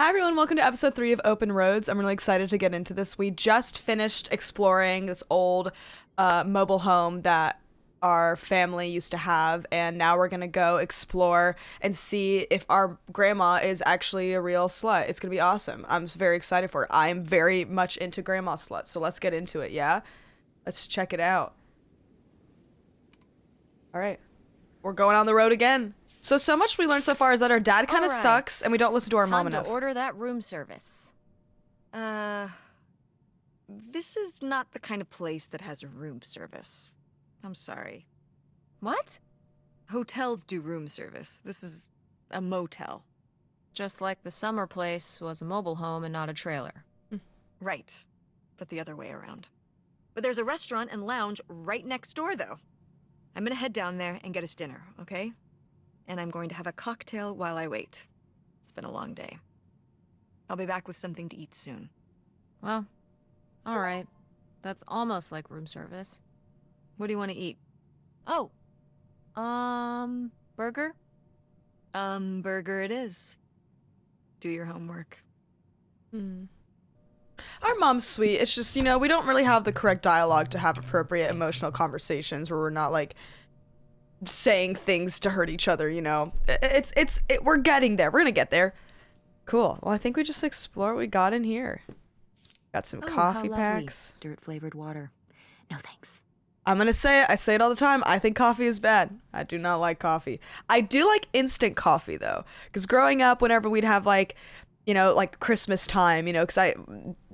Hi everyone, welcome to episode 3 of Open Roads. I'm really excited to get into this. We just finished exploring this old mobile home that our family used to have, and now we're gonna go explore and see if our grandma is actually a real slut. It's gonna be awesome. I'm very excited for it. I'm very much into grandma sluts, so let's get into it, yeah? Let's check it out. All right. We're going on the road again. So much we learned so far is that our dad kind of sucks and we don't listen to our mom enough. Time to order that room service. This is not the kind of place that has a room service. I'm sorry. What? Hotels do room service. This is a motel. Just like the summer place was a mobile home and not a trailer. Right, but the other way around. But there's a restaurant and lounge right next door, though. I'm gonna head down there and get us dinner, okay? And I'm going to have a cocktail while I wait. It's been a long day. I'll be back with something to eat soon. Well, all right. That's almost like room service. What do you want to eat? Oh, burger? Burger it is. Do your homework. Our mom's sweet. It's just, we don't really have the correct dialogue to have appropriate emotional conversations where we're not like saying things to hurt each other, we're getting there. We're gonna get there. Cool. Well, I think we just explore what we got in here. Got some coffee packs. Dirt flavored water. No thanks. I'm gonna say it. I say it all the time. I think coffee is bad. I do not like coffee. I do like instant coffee though, because growing up, whenever we'd have like Christmas time, because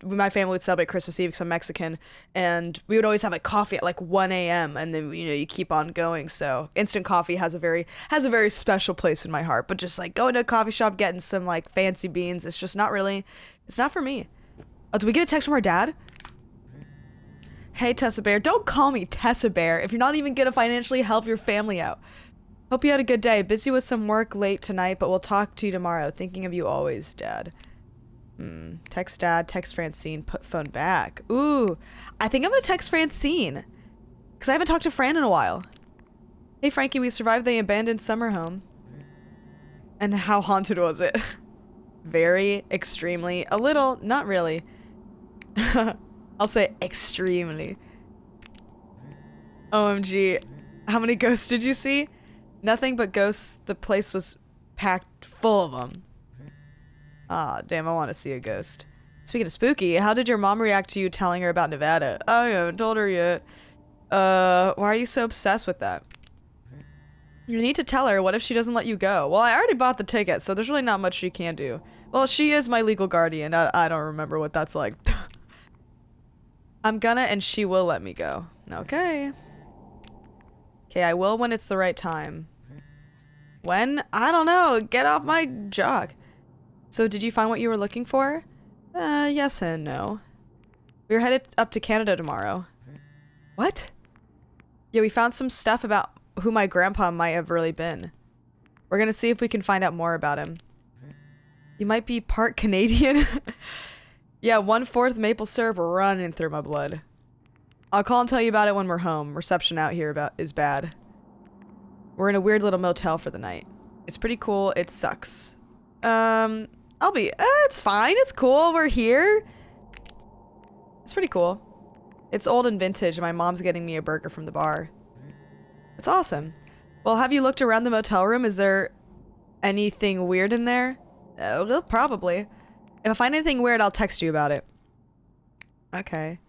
my family would celebrate Christmas Eve because I'm Mexican, and we would always have like coffee at like 1 a.m. and then you keep on going. So instant coffee has a very special place in my heart. But just like going to a coffee shop, getting some like fancy beans, it's just not really. It's not for me. Oh, did we get a text from our dad? Hey Tessa Bear, don't call me Tessa Bear if you're not even gonna financially help your family out. Hope you had a good day. Busy with some work late tonight, but we'll talk to you tomorrow. Thinking of you always, Dad. Text Dad, text Francine, put phone back. Ooh, I think I'm gonna text Francine, because I haven't talked to Fran in a while. Hey Frankie, we survived the abandoned summer home. And how haunted was it? Very, extremely, a little, not really. I'll say extremely. OMG, how many ghosts did you see? Nothing but ghosts. The place was packed full of them. Ah, damn, I want to see a ghost. Speaking of spooky, how did your mom react to you telling her about Nevada? Oh, I haven't told her yet. Why are you so obsessed with that? You need to tell her. What if she doesn't let you go? Well, I already bought the ticket, so there's really not much she can do. Well, she is my legal guardian. I don't remember what that's like. I'm gonna, and she will let me go. Okay. Okay, I will when it's the right time. When? I don't know. Get off my jock. So did you find what you were looking for? Yes and no. We're headed up to Canada tomorrow. What? Yeah, we found some stuff about who my grandpa might have really been. We're gonna see if we can find out more about him. You might be part Canadian. Yeah, 1/4 maple syrup running through my blood. I'll call and tell you about it when we're home. Reception out here is bad. We're in a weird little motel for the night. It's pretty cool. It sucks. It's fine. It's cool. We're here. It's pretty cool. It's old and vintage, and my mom's getting me a burger from the bar. It's awesome. Well, have you looked around the motel room? Is there anything weird in there? Well, probably. If I find anything weird, I'll text you about it. Okay.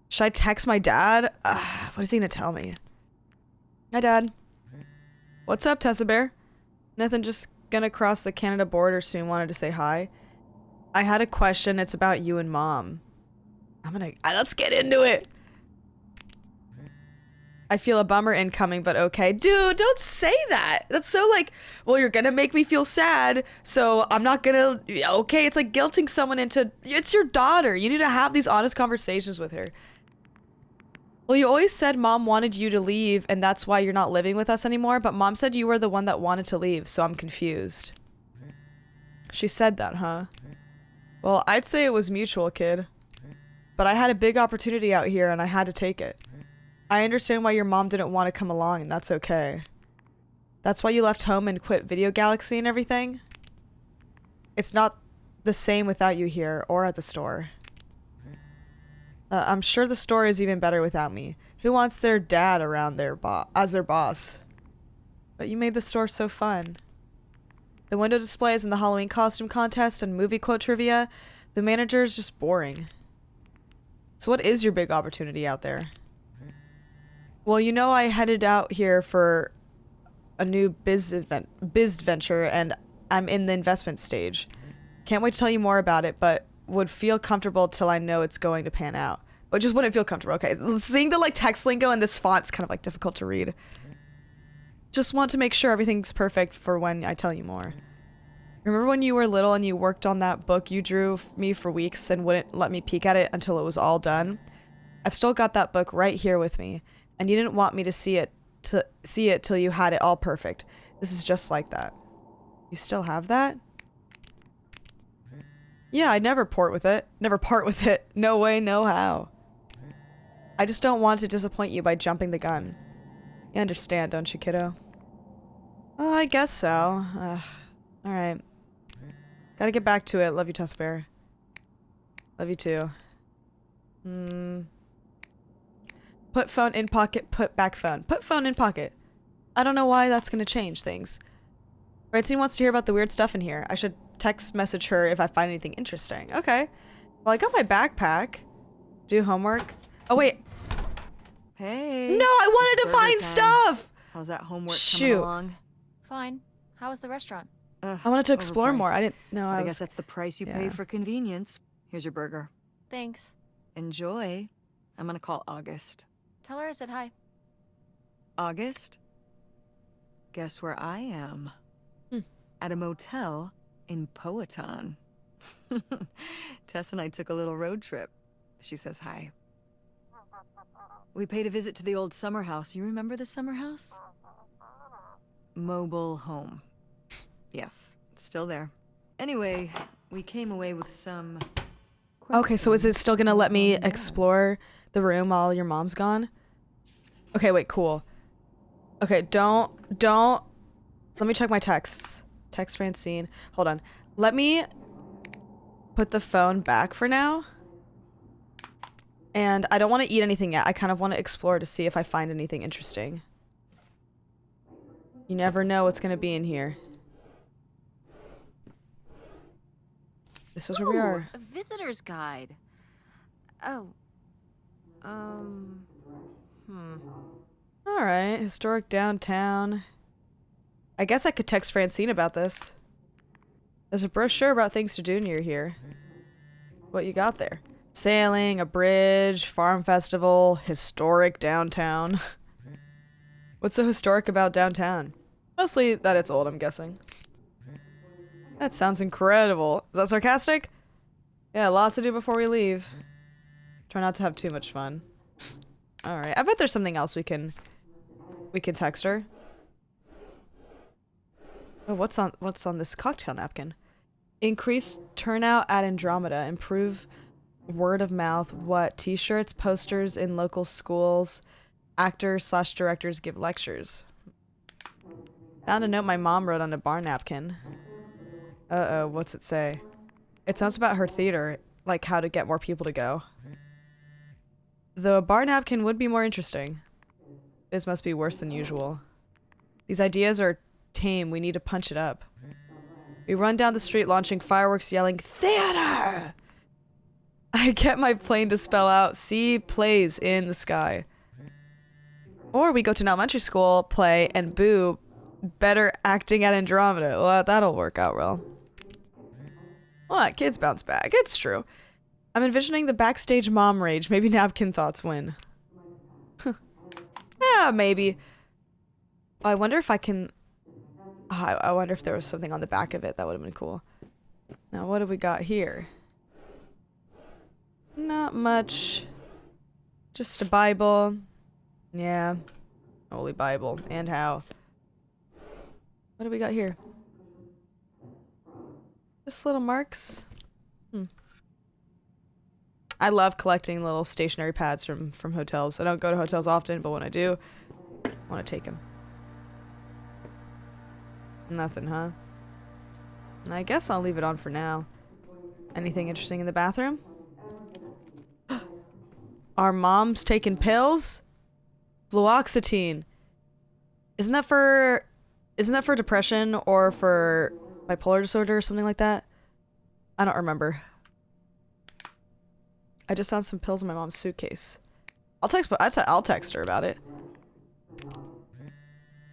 Should I text my dad? What is he gonna tell me? Hi, Dad. What's up, Tessa Bear? Nothing, just gonna cross the Canada border soon. Wanted to say hi. I had a question. It's about you and Mom. Let's get into it. I feel a bummer incoming, but okay. Dude, don't say that. That's so like, well, you're gonna make me feel sad, so I'm not gonna, okay, it's like guilting someone into, it's your daughter. You need to have these honest conversations with her. Well, you always said Mom wanted you to leave, and that's why you're not living with us anymore, but Mom said you were the one that wanted to leave, so I'm confused. She said that, huh? Well, I'd say it was mutual, kid. But I had a big opportunity out here, and I had to take it. I understand why your mom didn't want to come along, and that's okay. That's why you left home and quit Video Galaxy and everything? It's not the same without you here or at the store. I'm sure the store is even better without me. Who wants their dad around as their boss? But you made the store so fun. The window displays and the Halloween costume contest and movie quote trivia. The manager is just boring. So what is your big opportunity out there? Well, you know I headed out here for a new biz venture and I'm in the investment stage. Can't wait to tell you more about it, but would feel comfortable till I know it's going to pan out. But just wouldn't feel comfortable. Okay, seeing the like text lingo in this font's kind of like difficult to read. Just want to make sure everything's perfect for when I tell you more. Remember when you were little and you worked on that book you drew me for weeks and wouldn't let me peek at it until it was all done? I've still got that book right here with me, and you didn't want me to see it till you had it all perfect. This is just like that. You still have that? Yeah, I'd never part with it. Never part with it. No way, no how. I just don't want to disappoint you by jumping the gun. You understand, don't you, kiddo? Oh, I guess so. Alright. Gotta get back to it. Love you, Tuss Bear. Love you too. Put phone in pocket, put back phone. Put phone in pocket. I don't know why that's gonna change things. Francine wants to hear about the weird stuff in here. I should text message her if I find anything interesting. Okay. Well, I got my backpack. Do homework. Oh, wait. Hey. No, I wanted to Burger find time. stuff! How's that homework Shoot. coming along? Fine. How was the restaurant? Ugh, I wanted to explore more. overpriced. I didn't know But I I was... guess that's the price you yeah. pay for convenience. Here's your burger. Thanks. Enjoy. I'm gonna call August. Tell her I said hi. August? Guess where I am? At a motel in Powhatan. Tess and I took a little road trip. She says hi. We paid a visit to the old summer house. You remember the summer house? Mobile home. Yes, it's still there. Anyway, we came away with some... Okay, so is it still gonna let me explore the room while your mom's gone? Okay, wait, cool. Okay, don't... Let me check my texts. Text Francine. Hold on. Let me put the phone back for now. And I don't want to eat anything yet. I kind of want to explore to see if I find anything interesting. You never know what's gonna be in here. This is where we are. A visitor's guide. Oh. Alright, historic downtown. I guess I could text Francine about this. There's a brochure about things to do near here. What you got there? Sailing, a bridge, farm festival, historic downtown. What's so historic about downtown? Mostly that it's old, I'm guessing. That sounds incredible. Is that sarcastic? Yeah, lots to do before we leave. Try not to have too much fun. Alright, I bet there's something else we can text her. Oh, what's on this cocktail napkin? Increase turnout at Andromeda. Improve word of mouth. What? T-shirts, posters in local schools. Actors/directors give lectures. Found a note my mom wrote on a bar napkin. Uh-oh, what's it say? It sounds about her theater, like how to get more people to go. Though a bar napkin would be more interesting. This must be worse than usual. These ideas are tame, we need to punch it up. We run down the street launching fireworks yelling, "Theater!" I get my plane to spell out, "See plays in the sky." Or we go to an elementary school play and boo, "Better acting at Andromeda." Well, that'll work out well. What? Kids bounce back. It's true. I'm envisioning the backstage mom rage. Maybe napkin thoughts win. Yeah, maybe. I wonder if I can... I wonder if there was something on the back of it that would have been cool. Now, what do we got here? Not much. Just a Bible. Yeah. Holy Bible. And how? What do we got here? Just little marks. I love collecting little stationery pads from hotels. I don't go to hotels often, but when I do, I want to take them. Nothing, huh? I guess I'll leave it on for now. Anything interesting in the bathroom? Our mom's taking pills? Fluoxetine. Isn't that for depression or for bipolar disorder or something like that? I don't remember. I just found some pills in my mom's suitcase. I'll text her about it.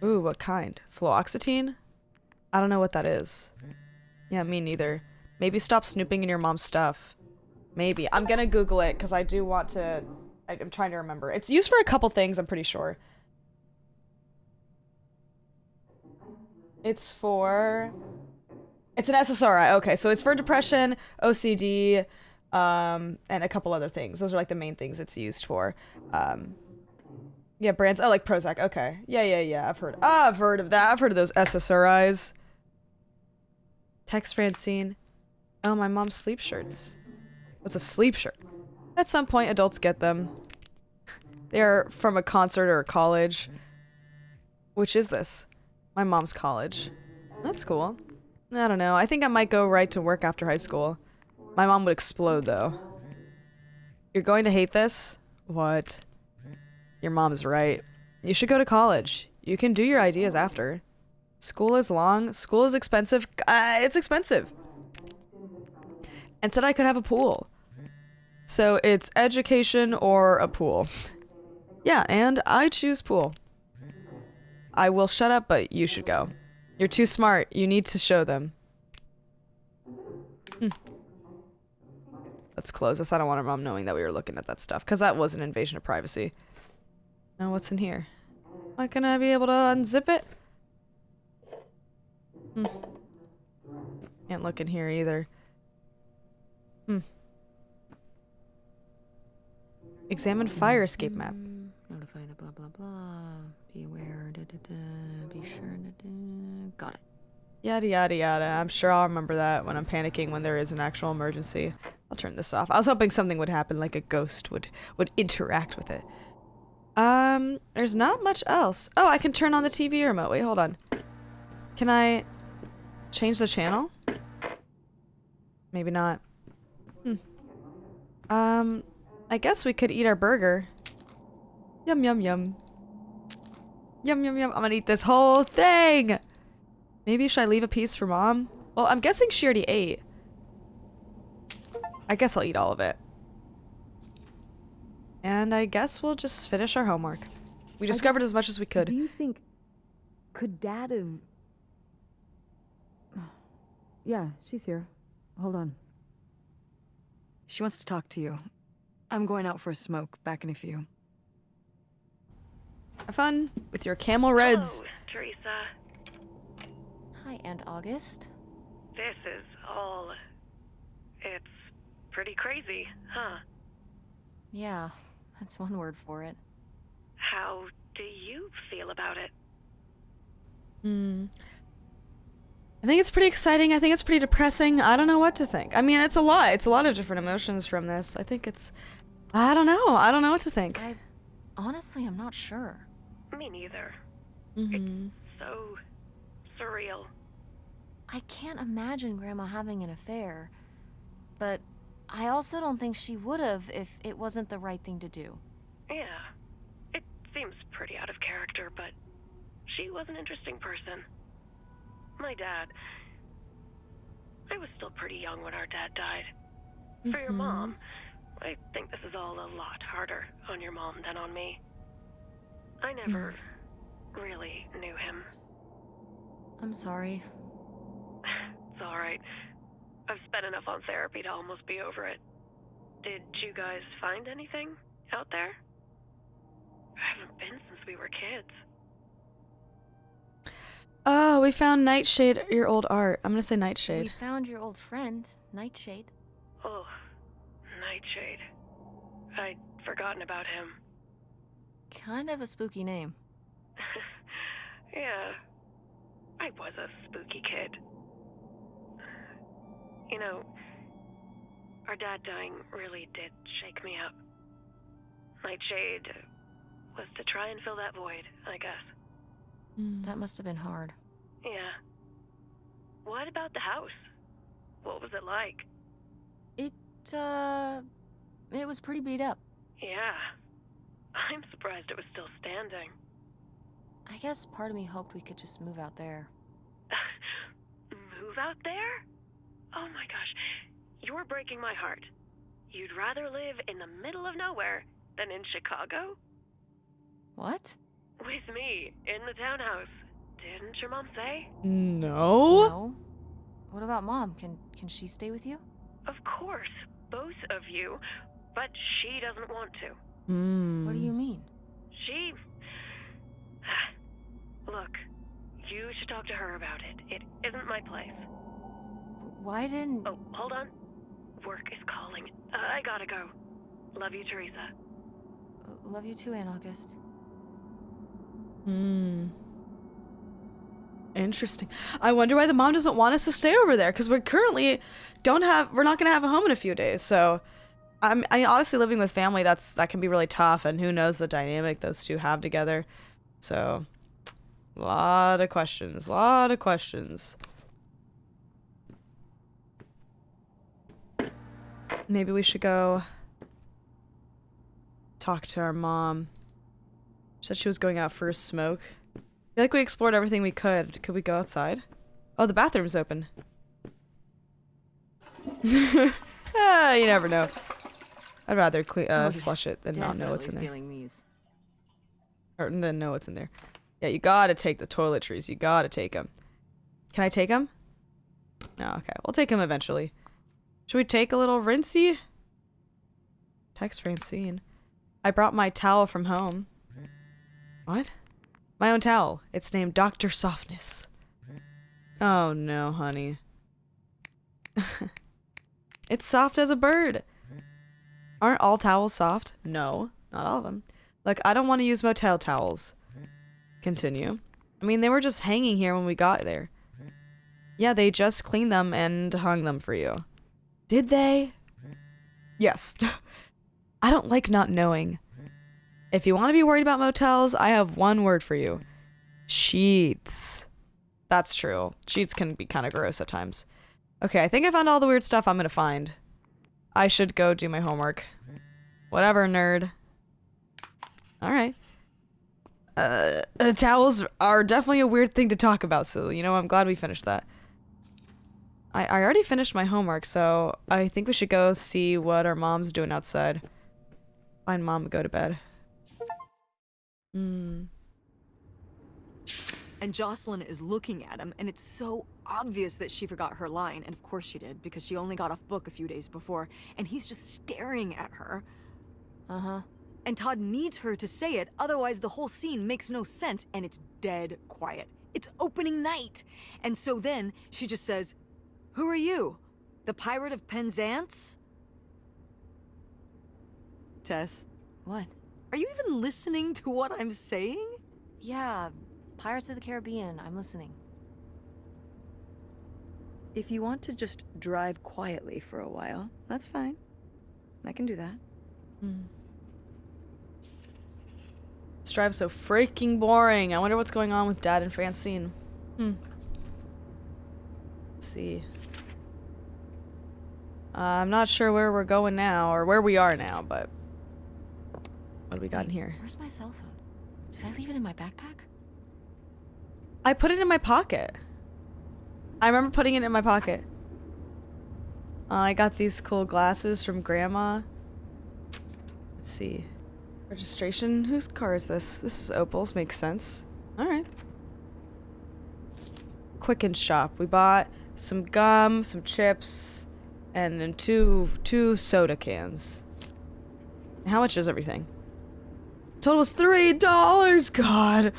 Ooh, what kind? Fluoxetine? I don't know what that is. Yeah, me neither. Maybe stop snooping in your mom's stuff. Maybe. I'm gonna Google it because I do want to... I'm trying to remember. It's used for a couple things, I'm pretty sure. It's an SSRI. Okay, so it's for depression, OCD, and a couple other things. Those are like the main things it's used for. Yeah, brands. Oh, like Prozac. Okay. Yeah. I've heard of that. I've heard of those SSRIs. Text Francine. Oh, my mom's sleep shirts. What's a sleep shirt? At some point, adults get them. They're from a concert or a college. Which is this? My mom's college. That's cool. I don't know. I think I might go right to work after high school. My mom would explode, though. You're going to hate this? What? Your mom's right. You should go to college. You can do your ideas after. School is long. School is expensive. It's expensive. And said I could have a pool. So it's education or a pool. Yeah, and I choose pool. I will shut up, but you should go. You're too smart. You need to show them. Let's close this. I don't want our mom knowing that we were looking at that stuff, because that was an invasion of privacy. Now what's in here? Am I gonna be able to unzip it? Can't look in here either. Examine fire escape map. Notify the blah blah blah. Be aware. Be sure. Got it. Yada yada yada. I'm sure I'll remember that when I'm panicking when there is an actual emergency. I'll turn this off. I was hoping something would happen, like a ghost would interact with it. There's not much else. Oh, I can turn on the TV remote. Wait, hold on. Can I change the channel? Maybe not. I guess we could eat our burger. Yum, yum, yum. Yum, yum, yum. I'm gonna eat this whole thing! Maybe should I leave a piece for mom? Well, I'm guessing she already ate. I guess I'll eat all of it. And I guess we'll just finish our homework. We discovered as much as we could. Do you think... Could Dad have... Yeah, she's here. Hold on. She wants to talk to you. I'm going out for a smoke. Back in a few. Have fun with your Camel Reds. Hello, Teresa. Hi, Aunt August. This is all... It's pretty crazy, huh? Yeah, that's one word for it. How do you feel about it? I think it's pretty exciting. I think it's pretty depressing. I don't know what to think. I mean, it's a lot. It's a lot of different emotions from this. I think it's... I don't know. I don't know what to think. Honestly, I'm not sure. Me neither. It's so surreal. I can't imagine Grandma having an affair, but I also don't think she would have if it wasn't the right thing to do. Yeah. It seems pretty out of character, but she was an interesting person. My dad... I was still pretty young when our dad died. For your mom, I think this is all a lot harder on your mom than on me. I never really knew him. I'm sorry. It's alright. I've spent enough on therapy to almost be over it. Did you guys find anything out there? I haven't been since we were kids. Oh, we found Nightshade, your old art. I'm gonna say Nightshade. We found your old friend, Nightshade. Oh, Nightshade. I'd forgotten about him. Kind of a spooky name. Yeah, I was a spooky kid. You know, our dad dying really did shake me up. Nightshade was to try and fill that void, I guess. That must have been hard. Yeah. What about the house? What was it like? It was pretty beat up. Yeah. I'm surprised it was still standing. I guess part of me hoped we could just move out there. Move out there? Oh my gosh. You're breaking my heart. You'd rather live in the middle of nowhere than in Chicago? What? With me, in the townhouse. Didn't your mom say? No. No? What about Mom? Can she stay with you? Of course, both of you. But she doesn't want to. What do you mean? She... Look, you should talk to her about it. It isn't my place. Why didn't... Oh, hold on. Work is calling. I gotta go. Love you, Teresa. Love you too, Aunt August. Interesting. I wonder why the mom doesn't want us to stay over there, because we're currently we're not gonna have a home in a few days. So I mean, obviously living with family, that can be really tough, and who knows the dynamic those two have together. So a lot of questions. Maybe we should go talk to our mom. She said she was going out for a smoke. I feel like we explored everything we could. Could we go outside? Oh, the bathroom's open. You never know. I'd rather flush it than not know what's in there. Stealing these. Or than know what's in there. Yeah, you gotta take the toiletries. You gotta take them. Can I take them? No, okay. We'll take them eventually. Should we take a little rinsey? Text Francine. I brought my towel from home. What? My own towel. It's named Dr. Softness. Oh no, honey. It's soft as a bird. Aren't all towels soft? No, not all of them. Like, I don't want to use motel towels. Continue. I mean, they were just hanging here when we got there. Yeah, they just cleaned them and hung them for you. Did they? Yes. I don't like not knowing. If you want to be worried about motels, I have one word for you. Sheets. That's true. Sheets can be kind of gross at times. Okay, I think I found all the weird stuff I'm going to find. I should go do my homework. Whatever, nerd. Alright. Towels are definitely a weird thing to talk about, so, you know, I'm glad we finished that. I already finished my homework, so I think we should go see what our mom's doing outside. Find mom and go to bed. And Jocelyn is looking at him, and it's so obvious that she forgot her line, and of course she did, because she only got off book a few days before, and he's just staring at her. Uh-huh. And Todd needs her to say it, otherwise the whole scene makes no sense, and it's dead quiet. It's opening night! And so then, she just says, "Who are you? The Pirate of Penzance?" Tess, What? are you even listening to what I'm saying? Yeah, Pirates of the Caribbean. I'm listening. If you want to just drive quietly for a while, that's fine. I can do that. This drive's so freaking boring. I wonder what's going on with Dad and Francine. Let's see. I'm not sure where we're going now, or where we are now, but... What do we got in here? Where's my cell phone? Did I leave it in my backpack? I put it in my pocket. I remember putting it in my pocket. I got these cool glasses from Grandma. Let's see. Registration? Whose car is this? This is Opal's. Makes sense. Alright. Quicken Shop. We bought some gum, some chips, and then two soda cans. How much is everything? Total was $3! God.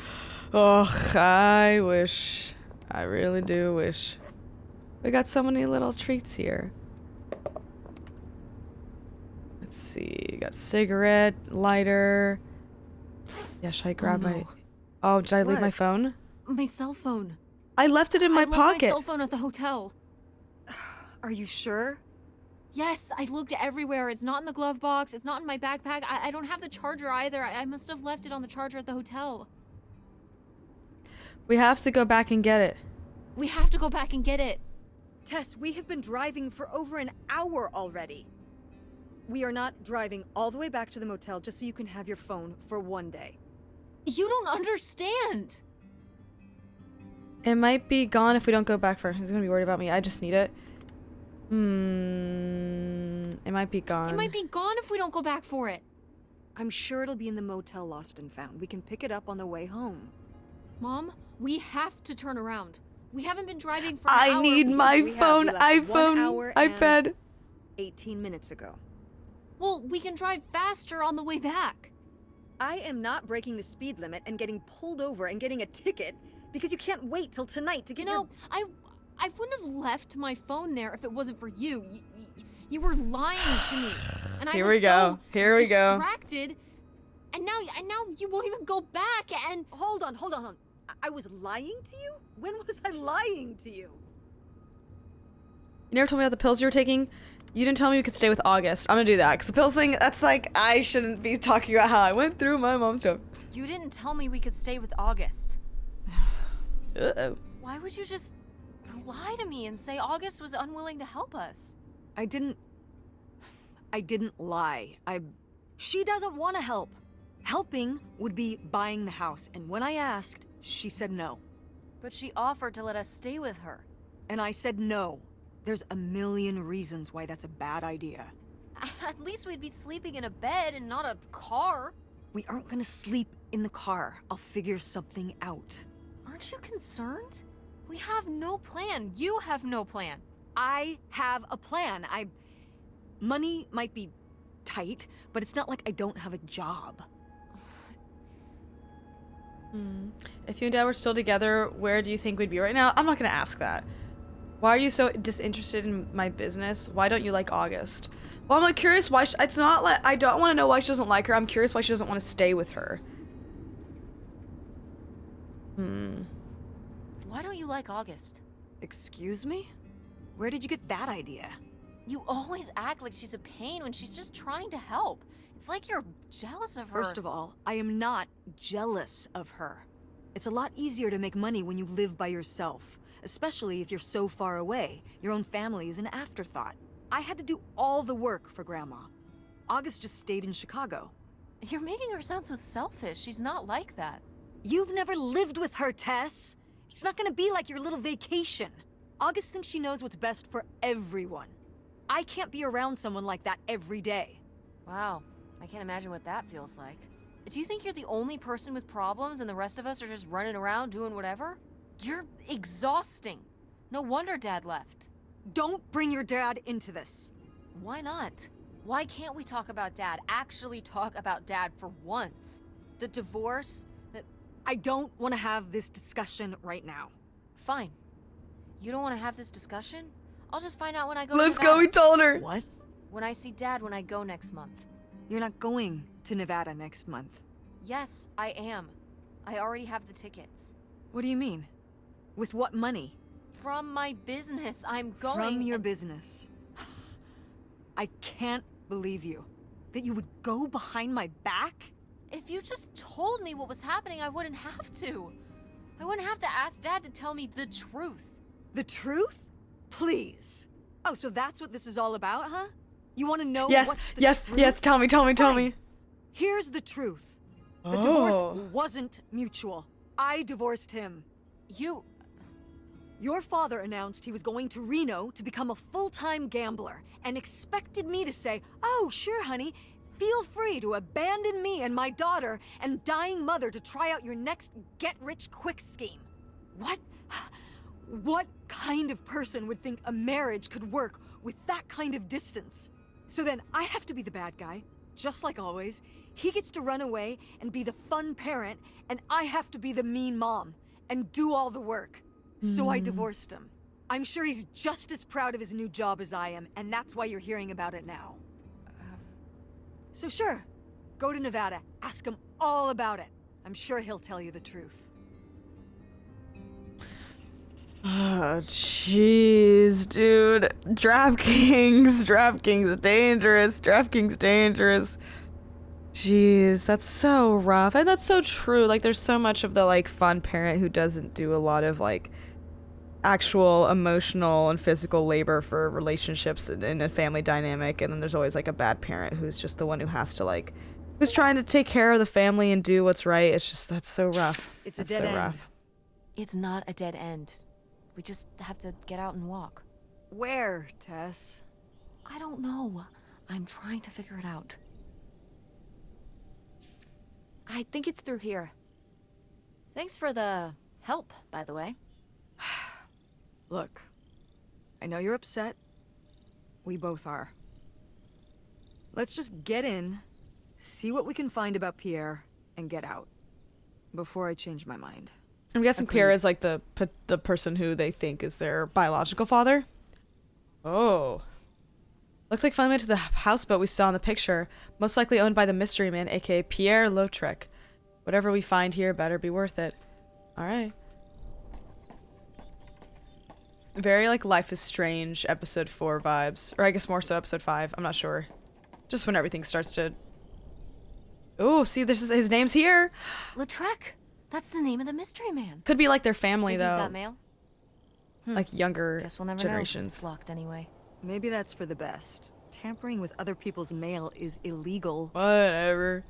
Ugh, I wish. I really do wish. We got so many little treats here. Let's see. Got cigarette, lighter. Yeah, should I grab my... Oh, did I leave my phone? My cell phone. I left it in my I left pocket. my cell phone at the hotel. Are you sure? Yes, I looked everywhere. It's not in the glove box. It's not in my backpack. I don't have the charger either. I must have left it on the charger at the hotel. We have to go back and get it. We have to go back and get it. Tess, we have been driving for over an hour already. We are not driving all the way back to the motel just so you can have your phone for one day. You don't understand. It might be gone if we don't go back for. He's gonna be worried about me. I just need it. It might be gone. It might be gone if we don't go back for it. I'm sure it'll be in the motel Lost and Found. We can pick it up on the way home. Mom, we have to turn around. We haven't been driving for an hour. I need my we have. phone, We left 1 iPhone, hour and iPad. 18 minutes ago. Well, we can drive faster on the way back. I am not breaking the speed limit and getting pulled over and getting a ticket because you can't wait till tonight to get You know, I wouldn't have left my phone there if it wasn't for you. You were lying to me, and Here I we was go. so Here we go. distracted. And now you won't even go back. And Hold on. I was lying to you? When was I lying to you? You never told me about the pills you were taking. You didn't tell me we could stay with August. I'm gonna do that, because the pills thing, that's like, I shouldn't be talking about how I went through my mom's stuff. you didn't tell me we could stay with August. Uh-oh. Why would you just lie to me and say August was unwilling to help us? I didn't lie. She doesn't want to help. Helping would be buying the house, and when I asked, she said no. But she offered to let us stay with her. And I said no. There's a million reasons why that's a bad idea. At least we'd be sleeping in a bed and not a car. We aren't gonna sleep in the car. I'll figure something out. Aren't you concerned? We have no plan. You have no plan. I have a plan. Money might be tight, but it's not like I don't have a job. If you and Dad were still together, where do you think we'd be right now? I'm not gonna ask that. Why are you so disinterested in my business? Why don't you like August? Well, I'm like curious why it's not like I don't want to know why she doesn't like her. I'm curious why she doesn't want to stay with her. Why don't you like August? Excuse me? Where did you get that idea? You always act like she's a pain when she's just trying to help. It's like you're jealous of her. First of all, I am not jealous of her. It's a lot easier to make money when you live by yourself, especially if you're so far away. Your own family is an afterthought. I had to do all the work for Grandma. August just stayed in Chicago. You're making her sound so selfish. She's not like that. You've never lived with her, Tess. It's not gonna be like your little vacation. August thinks she knows what's best for everyone. I can't be around someone like that every day. Wow. I can't imagine what that feels like. Do you think you're the only person with problems and the rest of us are just running around doing whatever? You're exhausting. No wonder Dad left. Don't bring your dad into this. Why not? Why can't we talk about Dad? Actually talk about Dad for once? The divorce? I don't want to have this discussion right now. Fine. You don't want to have this discussion? I'll just find out when I go Let's to go, we Nevada. told her. What? When I see Dad when I go next month. You're not going to Nevada next month. Yes, I am. I already have the tickets. What do you mean? With what money? From my business, I'm going. From your business. I can't believe you. That you would go behind my back? If you just told me what was happening, I wouldn't have to. I wouldn't have to ask Dad to tell me the truth. The truth? Please. Oh, so that's what this is all about, huh? You want to know Yes, what's the yes, truth? yes. Tell me, tell me, tell Fine. me. Here's the truth. The Oh. divorce wasn't mutual. I divorced him. Your father announced he was going to Reno to become a full-time gambler and expected me to say, "Oh, sure, honey, feel free to abandon me and my daughter and dying mother to try out your next get-rich-quick scheme." What? What kind of person would think a marriage could work with that kind of distance? So then I have to be the bad guy, just like always. He gets to run away and be the fun parent, and I have to be the mean mom and do all the work. So I divorced him. I'm sure he's just as proud of his new job as I am, and that's why you're hearing about it now. So sure, go to Nevada, ask him all about it. I'm sure he'll tell you the truth. Oh, jeez, dude. DraftKings dangerous. DraftKings dangerous. Jeez, that's so rough. And that's so true. Like, there's so much of the, like, fun parent who doesn't do a lot of, like, actual emotional and physical labor for relationships in a family dynamic, and then there's always like a bad parent who's just the one who has to like, who's trying to take care of the family and do what's right. It's just, that's so rough. It's That's a dead so end. rough. It's not a dead end. We just have to get out and walk. Where, Tess? I don't know. I'm trying to figure it out. I think it's through here. Thanks for the help, by the way. Look, I know you're upset. We both are. Let's just get in, see what we can find about Pierre, and get out. Before I change my mind. I'm guessing Agreed. Pierre is like the person who they think is their biological father. Oh. Looks like finally to the houseboat we saw in the picture. Most likely owned by the mystery man, aka Pierre Lautrec. Whatever we find here better be worth it. Alright. Very like Life is Strange episode 4 vibes. Or I guess more so episode 5. I'm not sure. Just when everything starts to... Oh, see, this is his name's here. Lautrec! That's the name of the mystery man. Could be like their family Think he's though. got mail? Like younger Guess we'll never generations. know. It's locked anyway. Maybe that's for the best. Tampering with other people's mail is illegal. Whatever.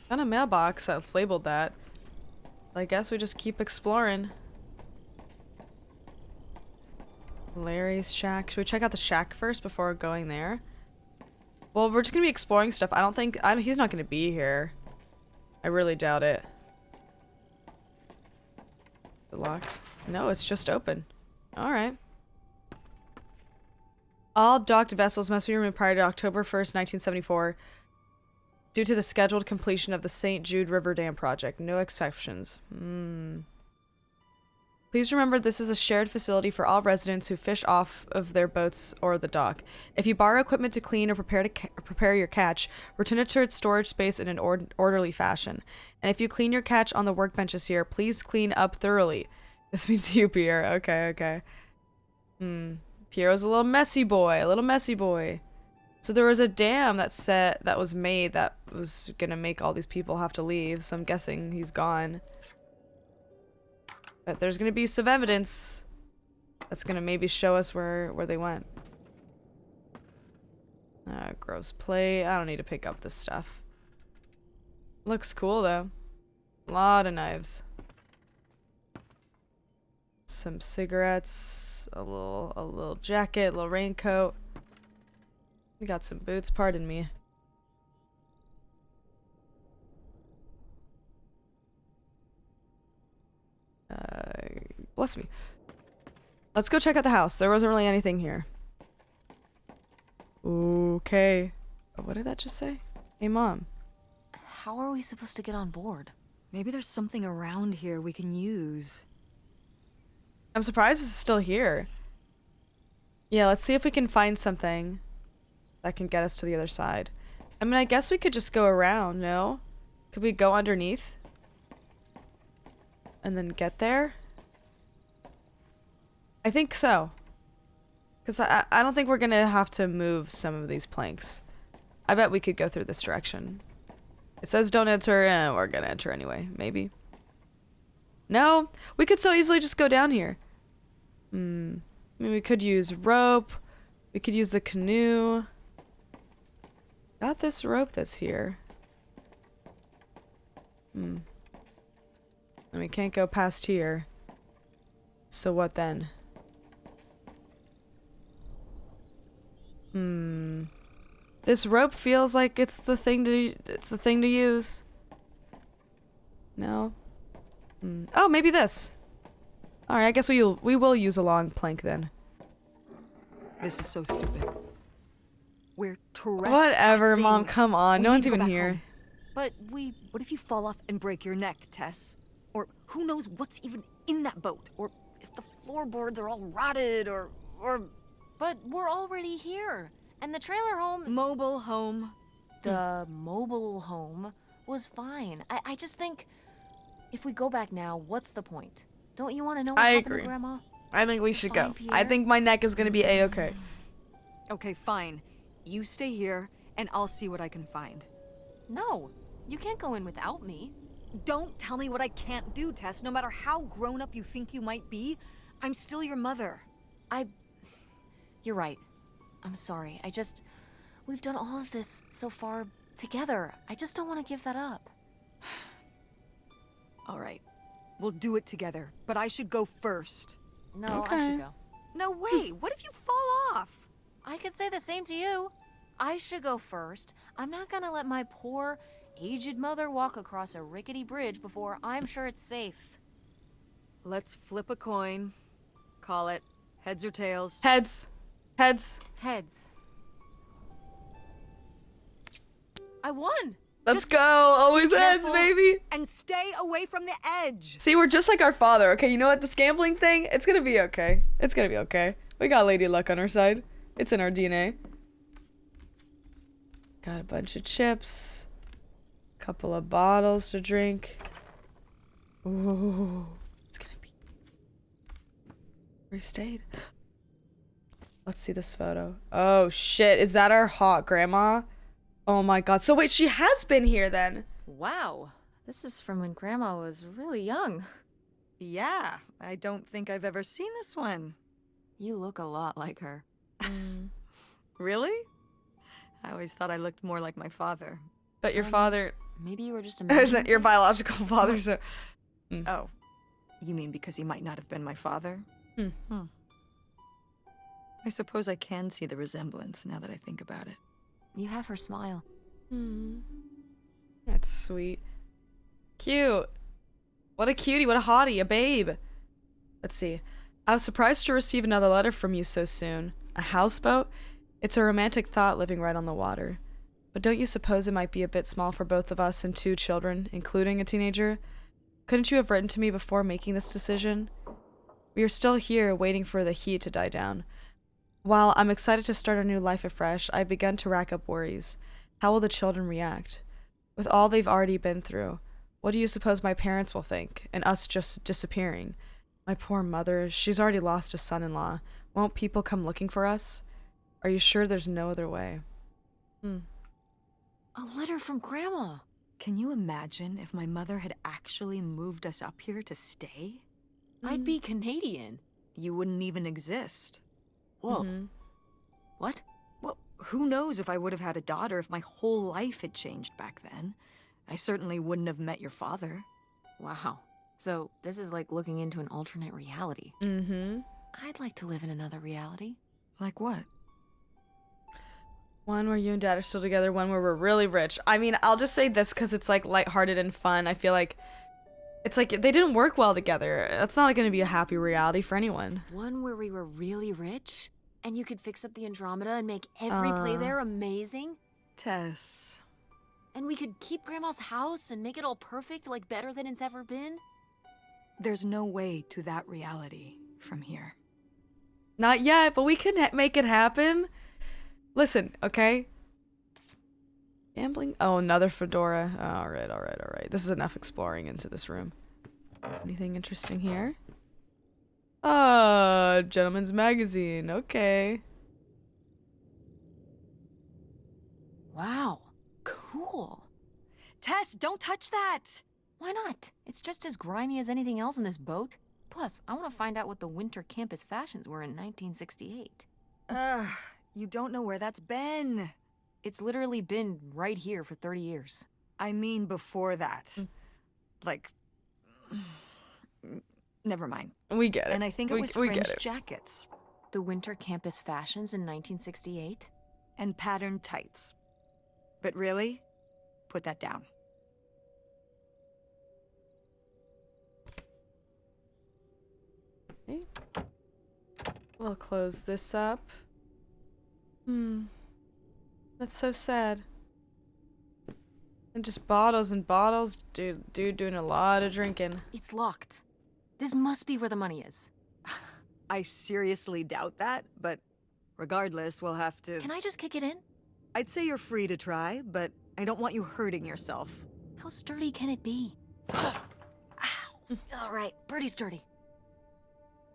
Found a mailbox that's labeled that. I guess we just keep exploring. Larry's shack. Should we check out the shack first before going there? Well, we're just gonna be exploring stuff. I don't think he's not gonna be here. I really doubt it. Is it locked? No, it's just open. All right. All docked vessels must be removed prior to October 1st, 1974, due to the scheduled completion of the St. Jude River Dam project. No exceptions. Please remember this is a shared facility for all residents who fish off of their boats or the dock. If you borrow equipment to clean or prepare your catch, return it to its storage space in an orderly fashion. And if you clean your catch on the workbenches here, please clean up thoroughly. This means you, Pierre. Okay. Pierre's a little messy boy. So there was a dam that was made that was gonna make all these people have to leave, so I'm guessing he's gone. But there's gonna be some evidence that's gonna maybe show us where they went. Gross plate. I don't need to pick up this stuff. Looks cool though. A lot of knives. Some cigarettes, a little jacket, a little raincoat. We got some boots, pardon me. Bless me. Let's go check out the house. There wasn't really anything here. Okay. Oh, what did that just say? Hey, Mom. How are we supposed to get on board? Maybe there's something around here we can use. I'm surprised it's still here. Yeah, let's see if we can find something that can get us to the other side. I mean, I guess we could just go around, no? Could we go underneath? And then get there? I think so. Because I don't think we're going to have to move some of these planks. I bet we could go through this direction. It says don't enter, and we're going to enter anyway. Maybe. No, we could so easily just go down here. I mean, we could use rope. We could use the canoe. Got this rope that's here. And we can't go past here. So what then? This rope feels like it's the thing to use. No. Oh, maybe this. All right, I guess we will use a long plank then. This is so stupid. We're trespassing. Whatever, Mom. Come on. We No need one's to go even back here. home. But we... What if you fall off and break your neck, Tess? Or who knows what's even in that boat? Or if the floorboards are all rotted, or... But we're already here. And the trailer home... Mobile home. The mobile home was fine. I just think... If we go back now, what's the point? Don't you want to know what I happened agree. to Grandma? I think we should go. Fine, I Pierre. think my neck is gonna be a-okay. Okay, fine. You stay here, and I'll see what I can find. No, you can't go in without me. Don't tell me what I can't do, Tess. No matter how grown up you think you might be, I'm still your mother. You're right. I'm sorry. We've done all of this so far together. I just don't want to give that up. All right. We'll do it together, but I should go first. No, Okay. I should go. No way. What if you fall off? I could say the same to you. I should go first. I'm not gonna let my poor, aged mother walk across a rickety bridge before I'm sure it's safe. Let's flip a coin. Call it heads or tails. Heads. Heads. Heads. I won! Let's go. Always heads, careful. baby. And stay away from the edge. See, we're just like our father, okay? You know what? This gambling thing, it's gonna be okay. It's gonna be okay. We got Lady Luck on our side. It's in our DNA. Got a bunch of chips. Couple of bottles to drink. Ooh. It's gonna be... We stayed. Let's see this photo. Oh, shit. Is that our hot grandma? Oh my god. So wait, she has been here then. Wow. This is from when Grandma was really young. Yeah, I don't think I've ever seen this one. You look a lot like her. Really? I always thought I looked more like my father. But your father Maybe you were just imagining isn't your it? biological father, so... Oh. You mean because he might not have been my father? Hmm. I suppose I can see the resemblance now that I think about it. You have her smile. That's sweet. Cute. What a cutie, what a hottie, a babe. Let's see. I was surprised to receive another letter from you so soon. A houseboat? It's a romantic thought living right on the water. But don't you suppose it might be a bit small for both of us and 2 children, including a teenager? Couldn't you have written to me before making this decision? We are still here, waiting for the heat to die down. While I'm excited to start our new life afresh, I've begun to rack up worries. How will the children react? With all they've already been through, what do you suppose my parents will think, and us just disappearing? My poor mother, she's already lost a son-in-law. Won't people come looking for us? Are you sure there's no other way? A letter from Grandma. Can you imagine if my mother had actually moved us up here to stay? I'd be Canadian. You wouldn't even exist. Whoa. What? Well, who knows if I would have had a daughter if my whole life had changed back then. I certainly wouldn't have met your father. Wow. So, this is like looking into an alternate reality. I'd like to live in another reality. Like what? One where you and Dad are still together, one where we're really rich. I mean, I'll just say this because it's like lighthearted and fun. I feel like it's like they didn't work well together. That's not going to be a happy reality for anyone. One where we were really rich, and you could fix up the Andromeda and make every play there amazing. Tess. And we could keep Grandma's house and make it all perfect, like better than it's ever been. There's no way to that reality from here. Not yet, but we can make it happen. Listen, okay? Gambling? Oh, another fedora. All right. This is enough exploring into this room. Anything interesting here? Gentleman's Magazine. Okay. Wow. Cool. Tess, don't touch that! Why not? It's just as grimy as anything else in this boat. Plus, I want to find out what the winter campus fashions were in 1968. You don't know where that's been. It's literally been right here for 30 years. I mean before that. Like... Never mind. We get it. And I think it was we get fringed it. jackets. The winter campus fashions in 1968? And patterned tights. But really? Put that down. Okay. We'll close this up. That's so sad. And just bottles and bottles. Dude doing a lot of drinking. It's locked. This must be where the money is. I seriously doubt that, but regardless, we'll have to... Can I just kick it in? I'd say you're free to try, but I don't want you hurting yourself. How sturdy can it be? Ow. All right, pretty sturdy.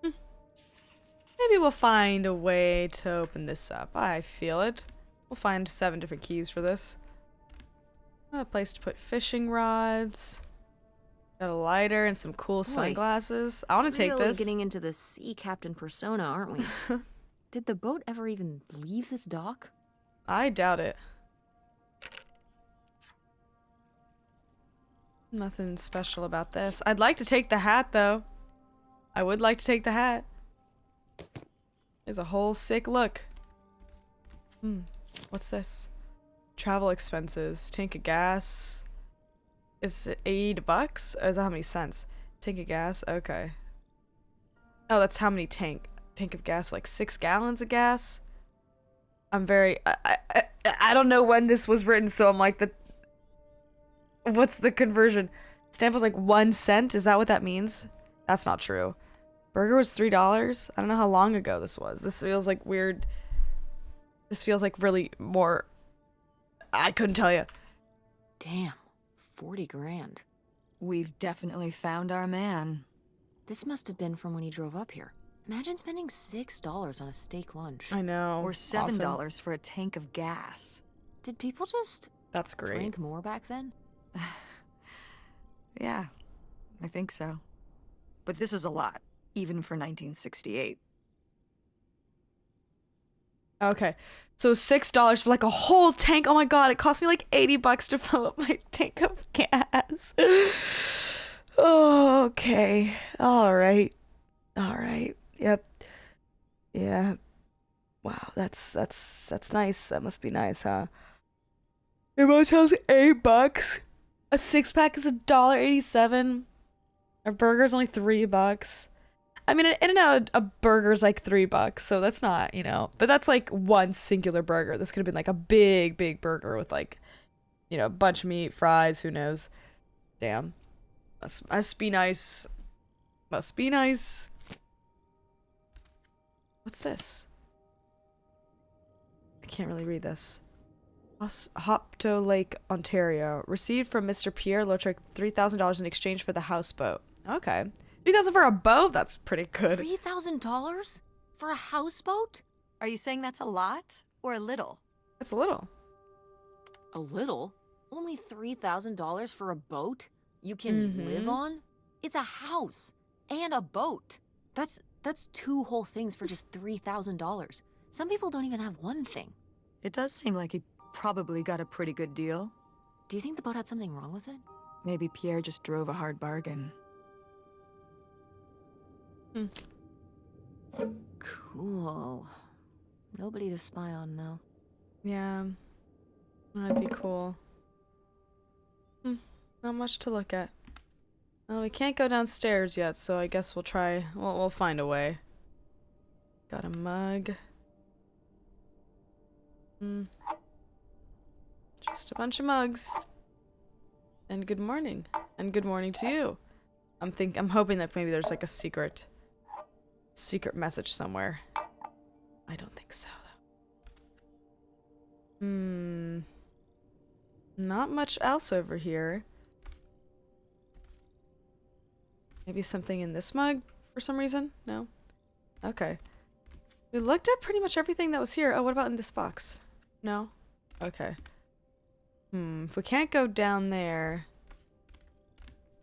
Maybe we'll find a way to open this up. I feel it. We'll find 7 different keys for this. A place to put fishing rods. Got a lighter and some cool sunglasses. I want to take Really this. getting into the sea captain persona, aren't we? Did the boat ever even leave this dock? I doubt it. Nothing special about this. I'd like to take the hat, though. I would like to take the hat. There's a whole sick look. What's this? Travel expenses. Tank of gas. Is it $8? Or is that how many cents? Tank of gas? Okay. Oh, that's how many tank of gas? Like 6 gallons of gas? I'm very... I don't know when this was written, so I'm like, what's the conversion? Stamp was like 1 cent? Is that what that means? That's not true. Burger was $3? I don't know how long ago this was. This feels like weird. This feels like really more... I couldn't tell you. Damn, 40 grand. We've definitely found our man. This must have been from when he drove up here. Imagine spending $6 on a steak lunch. I know. Or $7 Awesome. for a tank of gas. Did people just That's great. drink more back then? Yeah, I think so. But this is a lot, even for 1968. Okay. So $6 for like a whole tank. Oh my god, it cost me like $80 to fill up my tank of gas. Oh, okay. Alright. Alright. Yep. Yeah. Wow, that's nice. That must be nice, huh? Your motel's $8. A 6-pack is $1.87. A burger's only $3. I mean, an In-N-Out, a burger's like $3, so that's not, you know, but that's like one singular burger. This could have been like a big, big burger with like, you know, a bunch of meat, fries, who knows. Damn. Must be nice. Must be nice. What's this? I can't really read this. Hopto Lake, Ontario. Received from Mr. Pierre Lautrec $3,000 in exchange for the houseboat. Okay. $3,000 for a boat? That's pretty good. $3,000 for a houseboat? Are you saying that's a lot or a little? That's a little. A little? Only $3,000 for a boat you can live on? It's a house and a boat. That's 2 whole things for just $3,000. Some people don't even have one thing. It does seem like he probably got a pretty good deal. Do you think the boat had something wrong with it? Maybe Pierre just drove a hard bargain. Cool. Nobody to spy on, though. Yeah. That'd be cool. Not much to look at. Well, we can't go downstairs yet, so I guess we'll try. We'll find a way. Got a mug. Just a bunch of mugs. And good morning. And good morning to you. I'm hoping that maybe there's like a secret message somewhere. I don't think so, though. Not much else over here. Maybe something in this mug for some reason? No? Okay. We looked at pretty much everything that was here. Oh, what about in this box? No? Okay. If we can't go down there,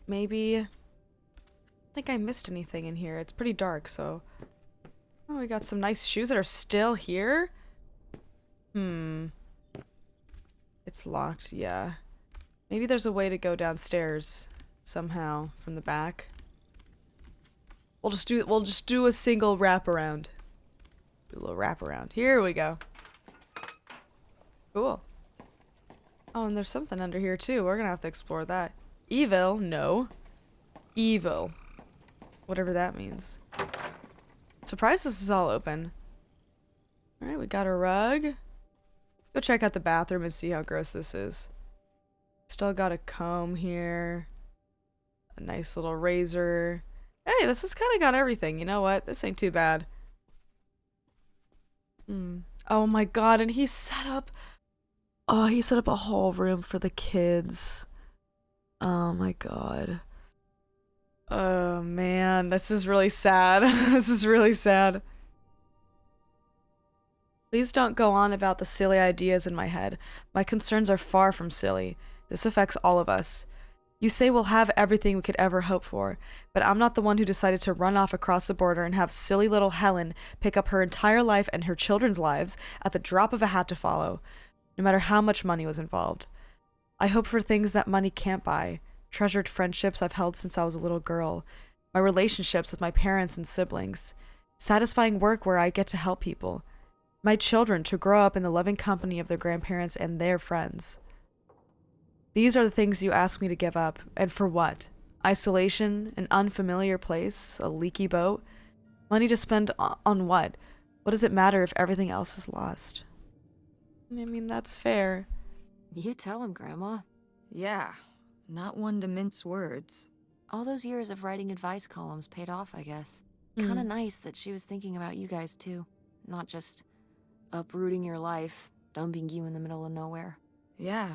maybe... I don't think I missed anything in here. It's pretty dark, so... Oh, we got some nice shoes that are still here? It's locked, yeah. Maybe there's a way to go downstairs somehow from the back. We'll just do a single wraparound. Do a little wraparound. Here we go. Cool. Oh, and there's something under here too. We're gonna have to explore that. Evil? No. Evil. Whatever that means. Surprised this is all open. Alright, we got a rug. Go check out the bathroom and see how gross this is. Still got a comb here. A nice little razor. Hey, this has kind of got everything. You know what? This ain't too bad. Oh my god, and he set up... Oh, he set up a whole room for the kids. Oh my god. Oh man, this is really sad. This is really sad. Please don't go on about the silly ideas in my head. My concerns are far from silly. This affects all of us. You say we'll have everything we could ever hope for, but I'm not the one who decided to run off across the border and have silly little Helen pick up her entire life and her children's lives at the drop of a hat to follow, no matter how much money was involved. I hope for things that money can't buy, treasured friendships I've held since I was a little girl, my relationships with my parents and siblings, satisfying work where I get to help people, my children to grow up in the loving company of their grandparents and their friends. These are the things you ask me to give up, and for what? Isolation, an unfamiliar place, a leaky boat? Money to spend on what? What does it matter if everything else is lost? I mean, that's fair. You tell him, Grandma. Yeah, not one to mince words. All those years of writing advice columns paid off, I guess. Kinda nice that she was thinking about you guys, too. Not just uprooting your life, dumping you in the middle of nowhere. Yeah.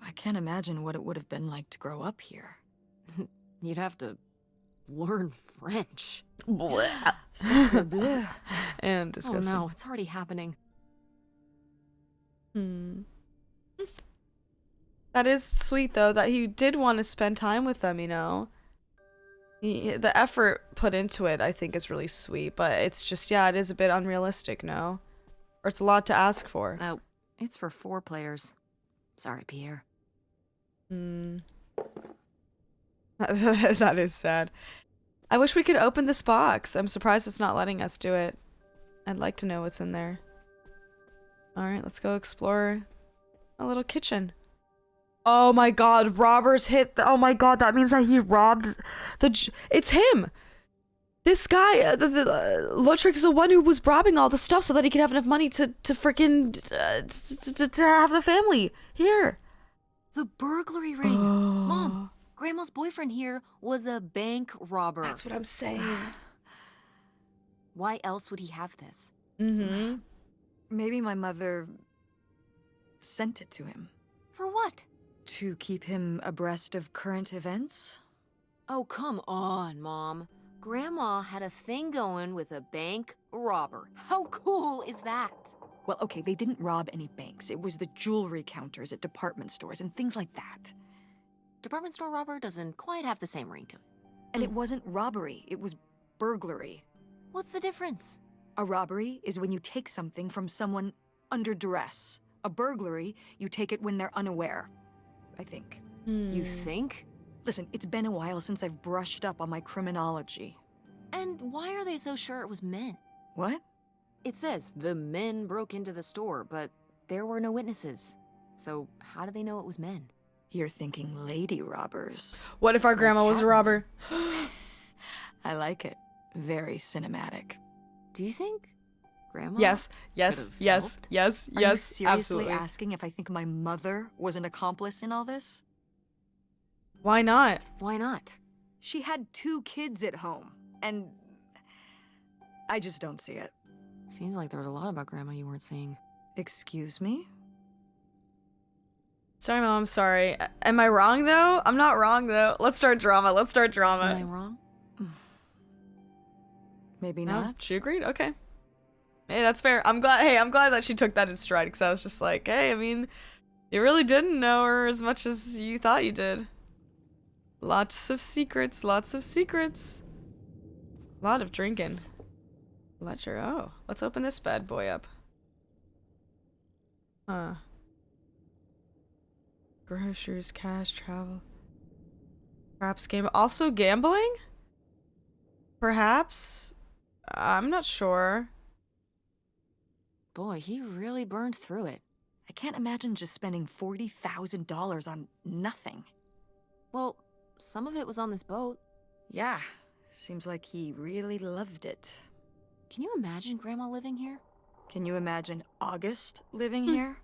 I can't imagine what it would have been like to grow up here. You'd have to learn French. Blah. Bleh. And Oh disgusting. no, it's already happening. That is sweet, though, that he did want to spend time with them, you know? The effort put into it, I think, is really sweet, but it's just, yeah, it is a bit unrealistic, no? Or it's a lot to ask for. Oh, it's for 4 players. Sorry, Pierre. That is sad. I wish we could open this box. I'm surprised it's not letting us do it. I'd like to know what's in there. Alright, let's go explore a little kitchen. Oh my god, robbers hit oh my god, that means that he robbed it's him! This guy, Lautrec is the one who was robbing all the stuff so that he could have enough money to freaking to have the family here. The burglary ring! Mom, Grandma's boyfriend here was a bank robber. That's what I'm saying. Why else would he have this? Maybe my mother sent it to him. For what? To keep him abreast of current events? Oh, come on, Mom. Grandma had a thing going with a bank robber. How cool is that? Well, okay, they didn't rob any banks. It was the jewelry counters at department stores and things like that. Department store robber doesn't quite have the same ring to it. And it wasn't robbery, it was burglary. What's the difference? A robbery is when you take something from someone under duress. A burglary, you take it when they're unaware, I think. You think? Listen, it's been a while since I've brushed up on my criminology. And why are they so sure it was men? What? It says the men broke into the store, but there were no witnesses. So how do they know it was men? You're thinking lady robbers. What if our grandma was a robber? I like it. Very cinematic. Do you think Grandma? Yes, could've yes, helped? yes, Are you yes, seriously absolutely. asking if I think my mother was an accomplice in all this? Why not? Why not? She had 2 kids at home, and I just don't see it. Seems like there was a lot about Grandma you weren't seeing. Excuse me? Sorry, Mom, I'm sorry. Am I wrong, though? I'm not wrong, though. Let's start drama. Let's start drama. Am I wrong? Maybe No? not. She agreed? Okay. Hey, that's fair. I'm glad that she took that in stride, because I was just like, hey, I mean, you really didn't know her as much as you thought you did. Lots of secrets, lots of secrets. A lot of drinking. Let's open this bad boy up. Huh. Groceries, cash, travel. Perhaps also gambling? Perhaps? I'm not sure. Boy, he really burned through it. I can't imagine just spending $40,000 on nothing. Well, some of it was on this boat. Yeah, seems like he really loved it. Can you imagine Grandma living here? Can you imagine August living here?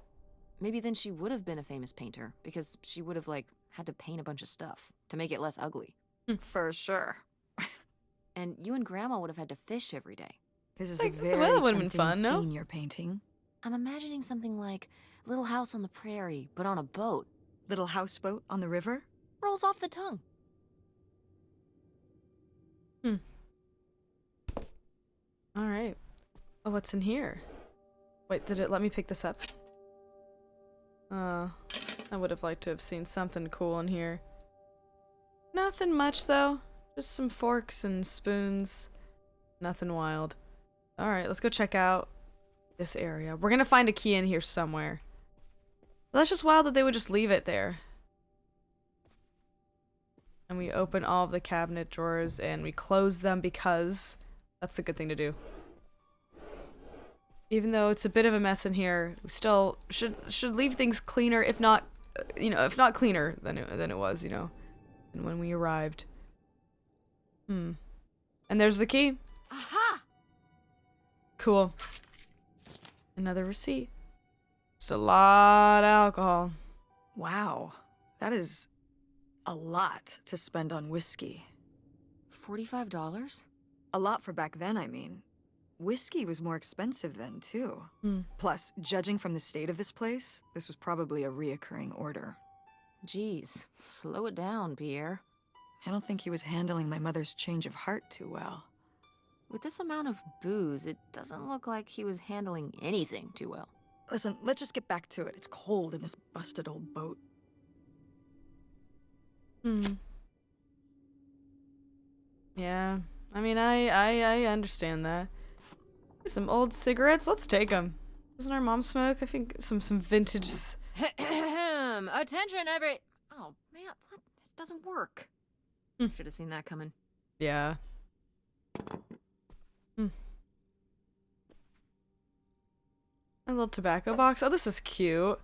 Maybe then she would have been a famous painter, because she would have, like, had to paint a bunch of stuff to make it less ugly. For sure. And you and Grandma would have had to fish every day. This is Like, a very well, that would've been tempting fun, no? scene you're painting. I'm imagining something like Little House on the Prairie, but on a boat. Little houseboat on the river? Rolls off the tongue. Alright. Oh, what's in here? Wait, did it let me pick this up? I would have liked to have seen something cool in here. Nothing much, though. Just some forks and spoons. Nothing wild. Alright, let's go check out this area. We're gonna find a key in here somewhere. But that's just wild that they would just leave it there. And we open all of the cabinet drawers and we close them because that's a good thing to do. Even though it's a bit of a mess in here, we still should leave things cleaner, if not, if not cleaner than it was, than when we arrived. And there's the key. Aha! Cool. Another receipt. Just a lot of alcohol. Wow, that is a lot to spend on whiskey. $45? A lot for back then, I mean. Whiskey was more expensive then, too. Plus, judging from the state of this place, this was probably a reoccurring order. Jeez, slow it down, Pierre. I don't think he was handling my mother's change of heart too well. With this amount of booze, it doesn't look like he was handling anything too well. Listen, let's just get back to it. It's cold in this busted old boat. Yeah. I mean, I understand that. Some old cigarettes. Let's take them. Doesn't our mom smoke? I think some vintage. Attention, every. Oh man, what? This doesn't work. Should have seen that coming. Yeah. A little tobacco box. Oh, this is cute.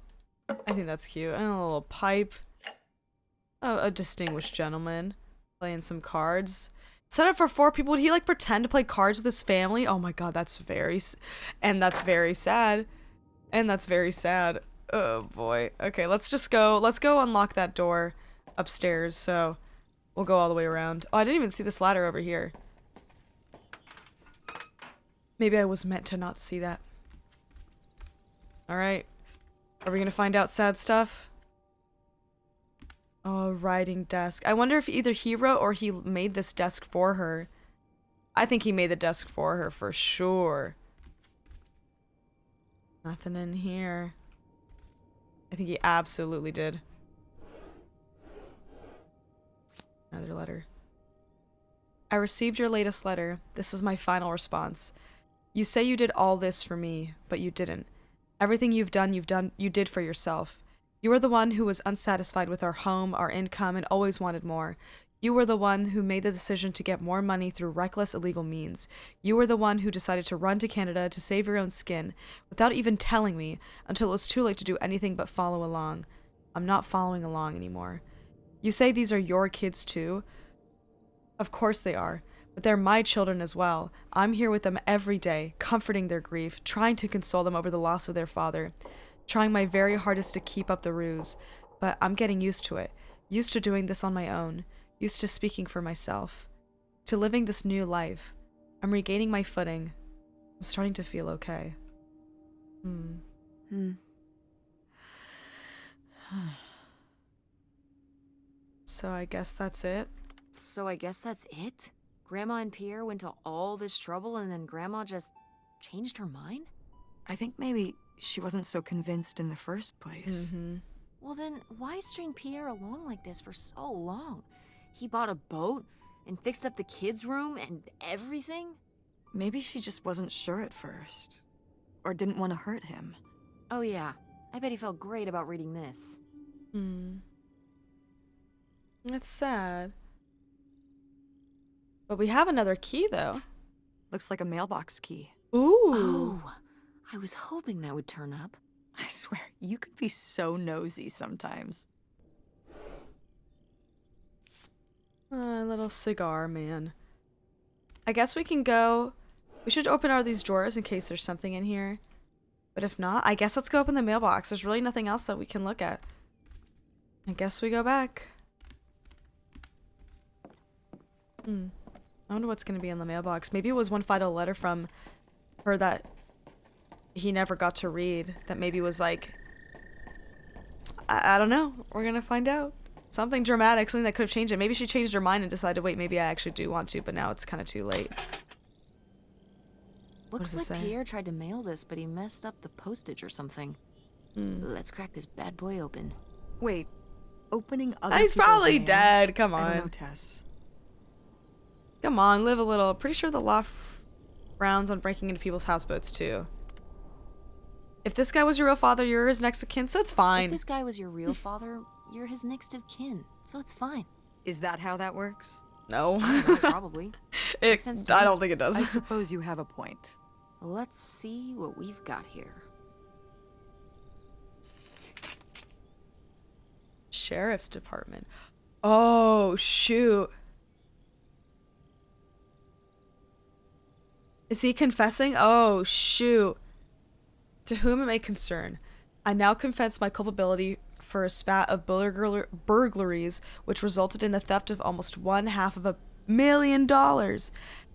I think that's cute. And a little pipe. Oh, a distinguished gentleman playing some cards. Set up for 4 people. Would he like pretend to play cards with his family? Oh my god, that's very sad. And that's very sad. Oh boy. Okay, let's go unlock that door upstairs. So we'll go all the way around. Oh, I didn't even see this ladder over here. Maybe I was meant to not see that. Alright. Are we gonna find out sad stuff? Oh, writing desk. I wonder if either he wrote or he made this desk for her. I think he made the desk for her for sure. Nothing in here. I think he absolutely did. Another letter. I received your latest letter. This is my final response. You say you did all this for me, but you didn't. Everything you did for yourself. You were the one who was unsatisfied with our home, our income, and always wanted more. You were the one who made the decision to get more money through reckless, illegal means. You were the one who decided to run to Canada to save your own skin, without even telling me, until it was too late to do anything but follow along. I'm not following along anymore. You say these are your kids too? Of course they are, but they're my children as well. I'm here with them every day, comforting their grief, trying to console them over the loss of their father. Trying my very hardest to keep up the ruse, but I'm getting used to it, used to doing this on my own, used to speaking for myself, to living this new life. I'm regaining my footing. I'm starting to feel okay. So I guess that's it? So I guess that's it? Grandma and Pierre went to all this trouble and then Grandma just changed her mind? I think maybe she wasn't so convinced in the first place. Well then, why string Pierre along like this for so long? He bought a boat and fixed up the kids' room and everything? Maybe she just wasn't sure at first. Or didn't want to hurt him. Oh yeah, I bet he felt great about reading this. It's sad. But we have another key, though. Looks like a mailbox key. Ooh. Oh, I was hoping that would turn up. I swear, you could be so nosy sometimes. Little cigar man. I guess we can go. We should open all these drawers in case there's something in here. But if not, I guess let's go open the mailbox. There's really nothing else that we can look at. I guess we go back. I wonder what's going to be in the mailbox. Maybe it was one final letter from her that he never got to read. That maybe was like... I don't know. We're going to find out. Something dramatic. Something that could have changed it. Maybe she changed her mind and decided, wait, maybe I actually do want to. But now it's kind of too late. Looks does it like say? Pierre tried to mail this, but he messed up the postage or something. Let's crack this bad boy open. Wait, opening other He's people's probably mail? dead. Come I don't know, on. Tess. Come on, live a little. Pretty sure the law frowns on breaking into people's houseboats too. If this guy was your real father, you're his next of kin, so it's If fine. this guy was your real father, you're his next of kin, so it's fine. Is that how that works? No. I don't know, probably. Makes sense to I me. don't think it does. I suppose you have a point. Let's see what we've got here. Sheriff's Department. Oh, shoot. Is he confessing? Oh, shoot. To whom it may concern, I now confess my culpability for a spat of burglaries which resulted in the theft of almost $500,000.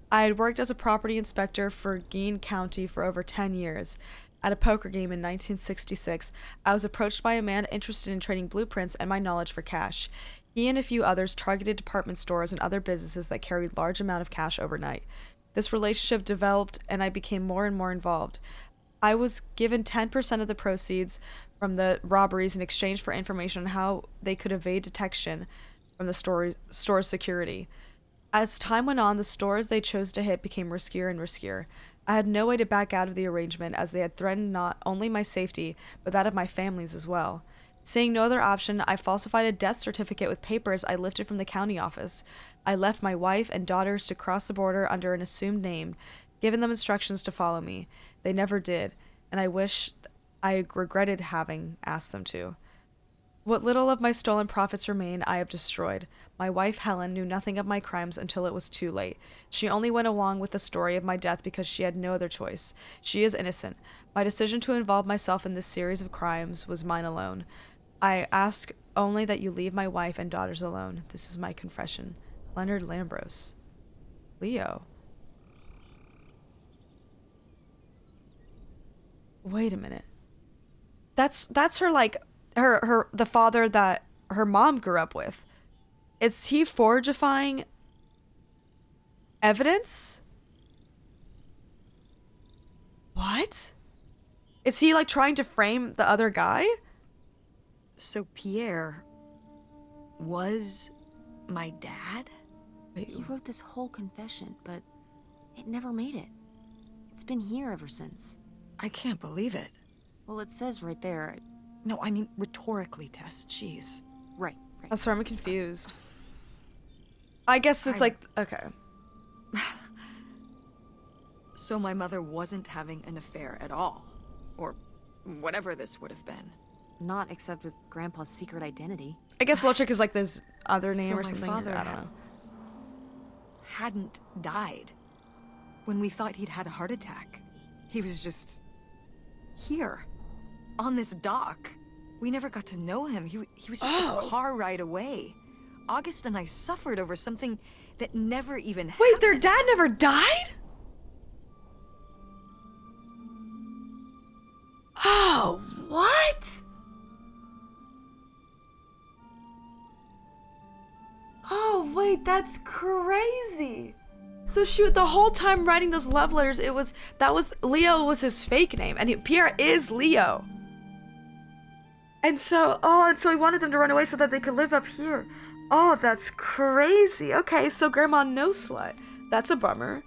I had worked as a property inspector for Greene County for over 10 years. At a poker game in 1966, I was approached by a man interested in trading blueprints and my knowledge for cash. He and a few others targeted department stores and other businesses that carried large amount of cash overnight. This relationship developed and I became more and more involved. I was given 10% of the proceeds from the robberies in exchange for information on how they could evade detection from the store's security. As time went on, the stores they chose to hit became riskier and riskier. I had no way to back out of the arrangement as they had threatened not only my safety, but that of my family's as well. Seeing no other option, I falsified a death certificate with papers I lifted from the county office. I left my wife and daughters to cross the border under an assumed name, given them instructions to follow me. They never did, and I wish I regretted having asked them to. What little of my stolen profits remained, I have destroyed. My wife, Helen, knew nothing of my crimes until it was too late. She only went along with the story of my death because she had no other choice. She is innocent. My decision to involve myself in this series of crimes was mine alone. I ask only that you leave my wife and daughters alone. This is my confession. Leonard Lambros. Leo. Wait a minute. That's her, like, the father that her mom grew up with. Is he forgifying evidence? What? Is he, like, trying to frame the other guy? So Pierre was my dad? He wrote this whole confession, but it never made it. It's been here ever since. I can't believe it. Well, it says right there. No, I mean rhetorically, Tess. Jeez. Right. I'm sorry, I'm confused. I guess it's like, okay. So my mother wasn't having an affair at all. Or whatever this would have been. Not except with Grandpa's secret identity. I guess Lotrick is like this other name So or my something. father I don't know. hadn't died. When we thought he'd had a heart attack, he was just here, on this dock. We never got to know him. He was just a car ride away. August and I suffered over something that never even happened. Wait, their dad never died? Oh, what? Oh, wait, that's crazy. So shoot, the whole time writing those love letters, Leo was his fake name, and Pierre is Leo. And so he wanted them to run away so that they could live up here. Oh, that's crazy. Okay, so Grandma no slut. That's a bummer.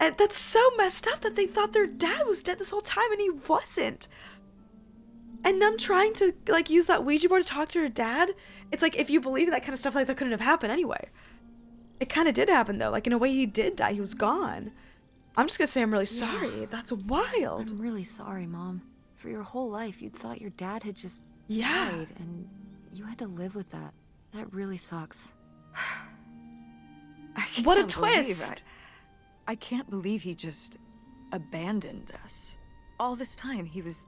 And that's so messed up that they thought their dad was dead this whole time and he wasn't. And them trying to, like, use that Ouija board to talk to her dad. It's like, if you believe in that kind of stuff, like, that couldn't have happened anyway. It kind of did happen, though. Like, in a way, he did die. He was gone. I'm just gonna say I'm really sorry. That's wild. I'm really sorry, Mom. For your whole life, you'd thought your dad had just Yeah. died, and you had to live with that. That really sucks. What a can't believe twist. I can't believe he just abandoned us. All this time, he was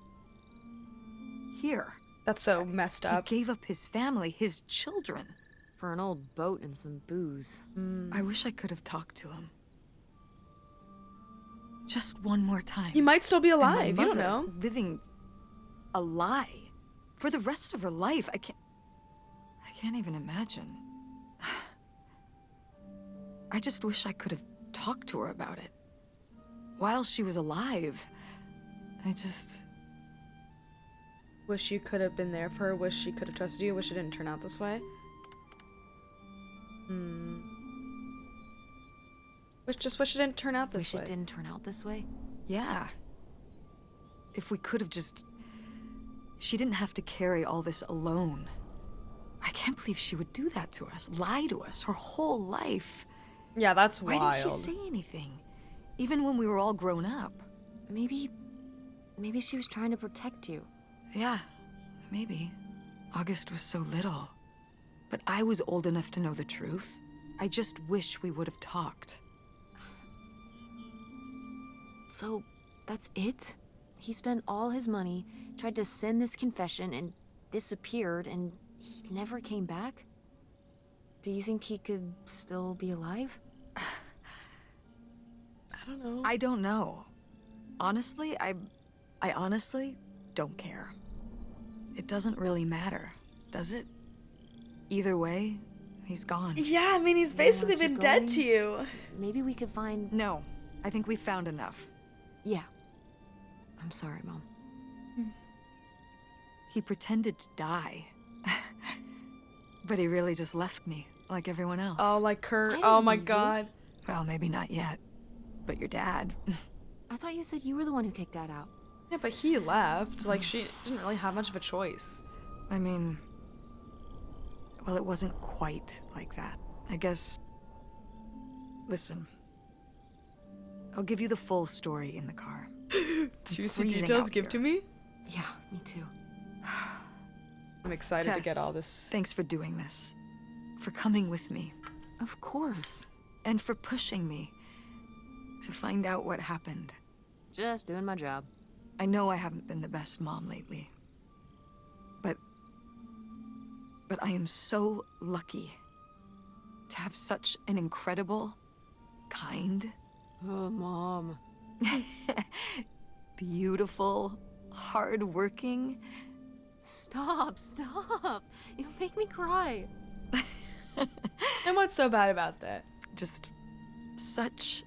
here. That's so messed He up. gave up his family, his children. For an old boat and some booze. I wish I could have talked to him. Just one more time. He might still be And my alive. You don't mother know. living a lie for the rest of her life. I can't even imagine. I just wish I could have talked to her about it. While she was alive, Wish you could have been there for her. Wish she could have trusted you. Wish it didn't turn out this way. Wish it didn't turn out this way. Wish it didn't turn out this way? Yeah. If we could have just... She didn't have to carry all this alone. I can't believe she would do that to us, lie to us her whole life. Yeah, that's Why wild. didn't she say anything? Even when we were all grown up. Maybe she was trying to protect you. Yeah, maybe. August was so little. But I was old enough to know the truth. I just wish we would have talked. So, that's it? He spent all his money, tried to send this confession, and disappeared, and he never came back? Do you think he could still be alive? I don't know. I don't know. Honestly, I honestly don't care. It doesn't really matter, does it? Either way, he's gone. Yeah, I mean, he's basically keep been dead going? to you. Maybe we could find... No, I think we found enough. Yeah. I'm sorry, Mom. He pretended to die. But he really just left me, like everyone else. Oh, like Kurt. I Oh didn't my leave you. god. Well, maybe not yet. But your dad... I thought you said you were the one who kicked Dad out. Yeah, but he left. Like, she didn't really have much of a choice. I mean... Well, it wasn't quite like that. I guess... Listen. I'll give you the full story in the car. Juicy freezing details, out give here. to me. Yeah, me too. I'm excited to Tess, get all this. Thanks for doing this. For coming with me. Of course. And for pushing me to find out what happened. Just doing my job. I know I haven't been the best mom lately. But I am so lucky to have such an incredible, kind, Oh, Mom. beautiful, hardworking... Stop. You'll make me cry. And what's so bad about that? just such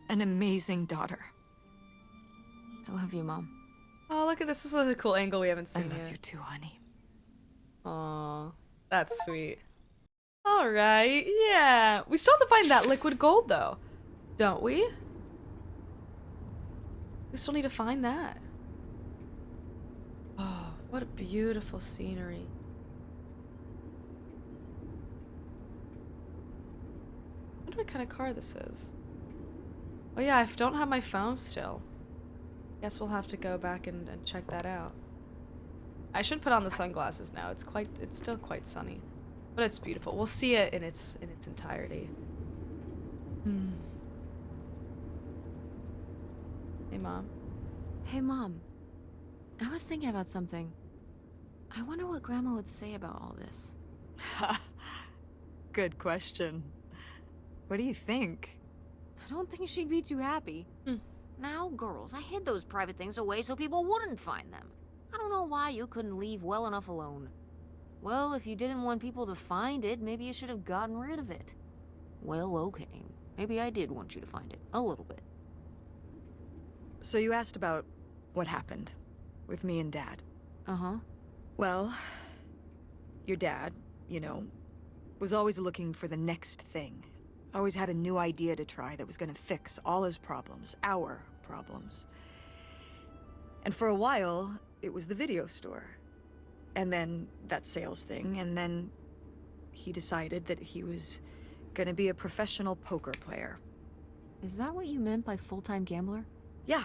an amazing daughter. I love you, Mom. Oh, look at this. This is a cool angle we haven't I seen love yet. you too, honey. Aw, that's sweet. All right, yeah. We still have to find that liquid gold, though, don't we? We still need to find that. Oh, what a beautiful scenery. I wonder what kind of car this is. Oh yeah, I don't have my phone still. Guess we'll have to go back and check that out. I should put on the sunglasses now. It's still quite sunny, but it's beautiful. We'll see it in its entirety. Hey, Mom. Hey, Mom. I was thinking about something. I wonder what Grandma would say about all this. Good question. What do you think? I don't think she'd be too happy. Now, girls, I hid those private things away so people wouldn't find them. I don't know why you couldn't leave well enough alone. Well, if you didn't want people to find it, maybe you should have gotten rid of it. Well, okay. Maybe I did want you to find it. A little bit. So you asked about what happened with me and Dad. Uh-huh. Well, your dad, you know, was always looking for the next thing. Always had a new idea to try that was gonna fix all his problems, our problems. And for a while, it was the video store. And then that sales thing, and then he decided that he was gonna be a professional poker player. Is that what you meant by full-time gambler? Yeah.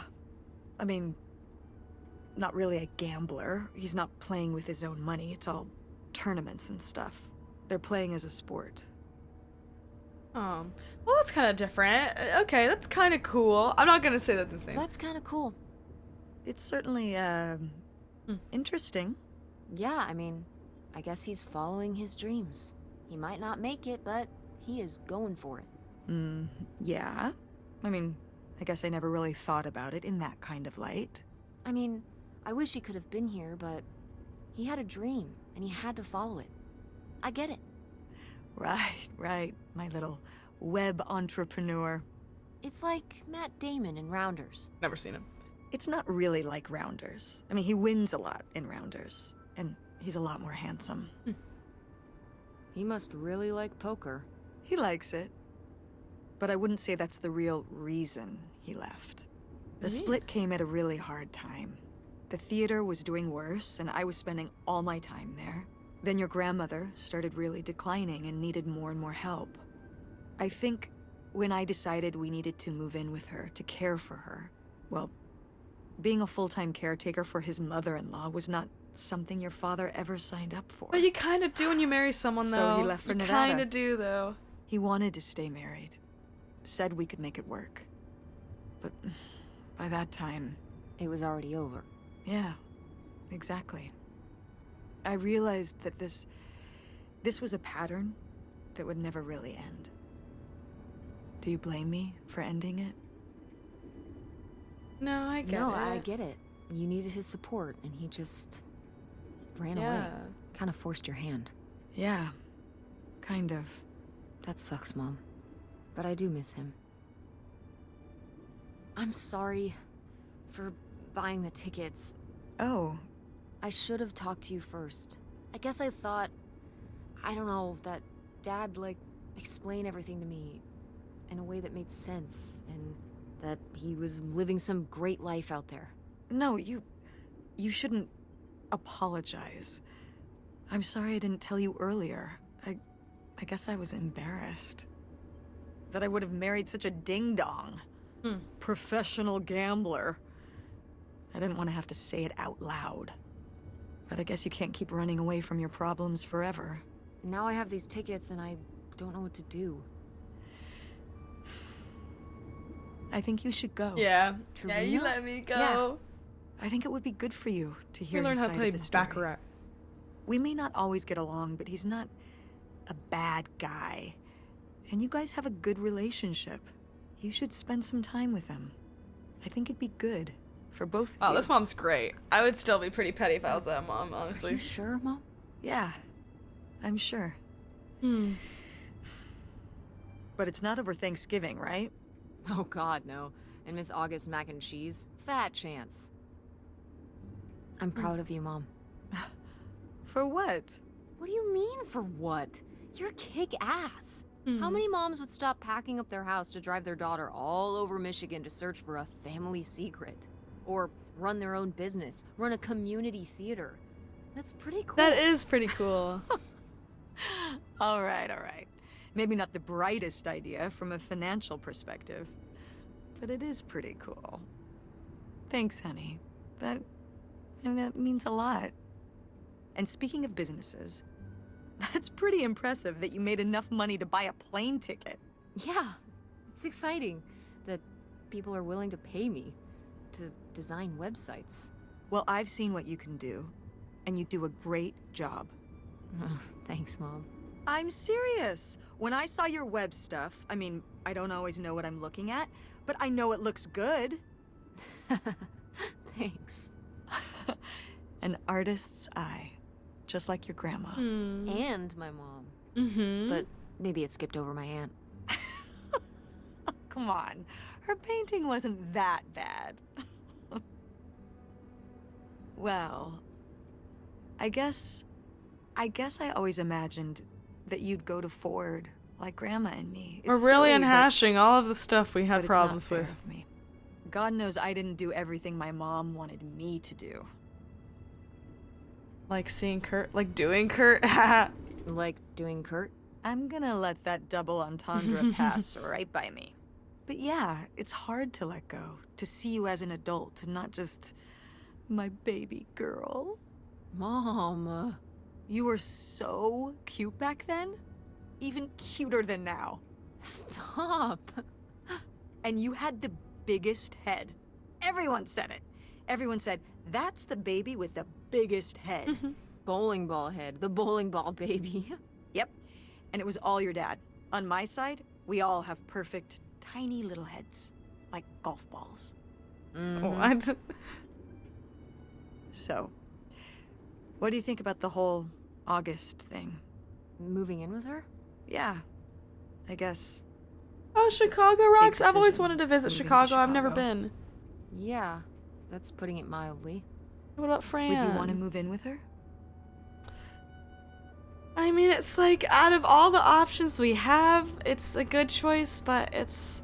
I mean, not really a gambler. He's not playing with his own money. It's all tournaments and stuff. They're playing as a sport. Well, that's kind of different. Okay, that's kind of cool. I'm not gonna say that's the same. That's kind of cool. It's certainly, interesting. Yeah, I mean, I guess he's following his dreams. He might not make it, but he is going for it. Yeah. I mean, I guess I never really thought about it in that kind of light. I mean, I wish he could have been here, but he had a dream, and he had to follow it. I get it. Right, my little web entrepreneur. It's like Matt Damon in Rounders. Never seen him. It's not really like Rounders. I mean, he wins a lot in Rounders, and he's a lot more handsome. He must really like poker. He likes it. But I wouldn't say that's the real reason he left. The split came at a really hard time. The theater was doing worse, and I was spending all my time there. Then your grandmother started really declining and needed more and more help. I think when I decided we needed to move in with her to care for her, well, being a full-time caretaker for his mother-in-law was not something your father ever signed up for. But you kind of do when you marry someone, though. So he left for Nevada. You kind of do, though. He wanted to stay married. Said we could make it work. But by that time... It was already over. Yeah, exactly. I realized that this was a pattern that would never really end. Do you blame me for ending it? No, I get it. No, I get it. You needed his support, and he just ran away. Kind of forced your hand. Yeah, kind of. That sucks, Mom. But I do miss him. I'm sorry for buying the tickets. Oh, I should have talked to you first. I guess I thought, I don't know, that Dad, explain everything to me in a way that made sense, and that he was living some great life out there. no, you shouldn't apologize. I'm sorry I didn't tell you earlier. I guess I was embarrassed. That I would have married such a ding-dong. Professional gambler. I didn't want to have to say it out loud. But I guess you can't keep running away from your problems forever. Now I have these tickets, and I don't know what to do. I think you should go. Yeah. To Yeah, you Reno? let me go. Yeah. I think it would be good for you to hear You learn his how side to play of the story. Baccarat. We may not always get along, but he's not a bad guy. And you guys have a good relationship. You should spend some time with him. I think it'd be good for both of Wow, you. this mom's great. I would still be pretty petty if I was that mom, Are honestly. you sure, Mom? Yeah, I'm sure. But it's not over Thanksgiving, right? Oh, God, no. And Miss August mac and cheese? Fat chance. I'm proud of you, Mom. For what? What do you mean, for what? You're kick-ass. How many moms would stop packing up their house to drive their daughter all over Michigan to search for a family secret? Or run their own business, run a community theater? That's pretty cool. That is pretty cool. All right. Maybe not the brightest idea from a financial perspective, but it is pretty cool. Thanks, honey. That means a lot. And speaking of businesses, that's pretty impressive that you made enough money to buy a plane ticket. Yeah, it's exciting that people are willing to pay me to design websites. Well, I've seen what you can do, and you do a great job. Thanks, Mom. I'm serious. When I saw your web stuff, I mean, I don't always know what I'm looking at, but I know it looks good. Thanks. An artist's eye, just like your grandma. And my mom. But maybe it skipped over my aunt. Come on, her painting wasn't that bad. Well, I guess I always imagined that you'd go to Ford like Grandma and me. We're It's really silly, unhashing all of the stuff we but had it's problems not fair with. of me. God knows I didn't do everything my mom wanted me to do. Like seeing Kurt, like doing Kurt. Like doing Kurt? I'm gonna let that double entendre pass right by me. But yeah, it's hard to let go, to see you as an adult, and not just my baby girl. Mom. You were so cute back then, even cuter than now. Stop. And you had the biggest head. Everyone said it. Everyone said, that's the baby with the biggest head. Bowling ball head, the bowling ball baby. Yep. And it was all your dad. On my side, we all have perfect, tiny little heads, like golf balls. What? So, what do you think about the whole August thing? Moving in with her? Yeah, I guess. Oh, Chicago rocks. I've always decision, wanted to visit moving to Chicago. I've never Chicago. been. Yeah. That's putting it mildly. What about Fran? Would you want to move in with her? I mean, it's like, out of all the options we have, it's a good choice, but it's...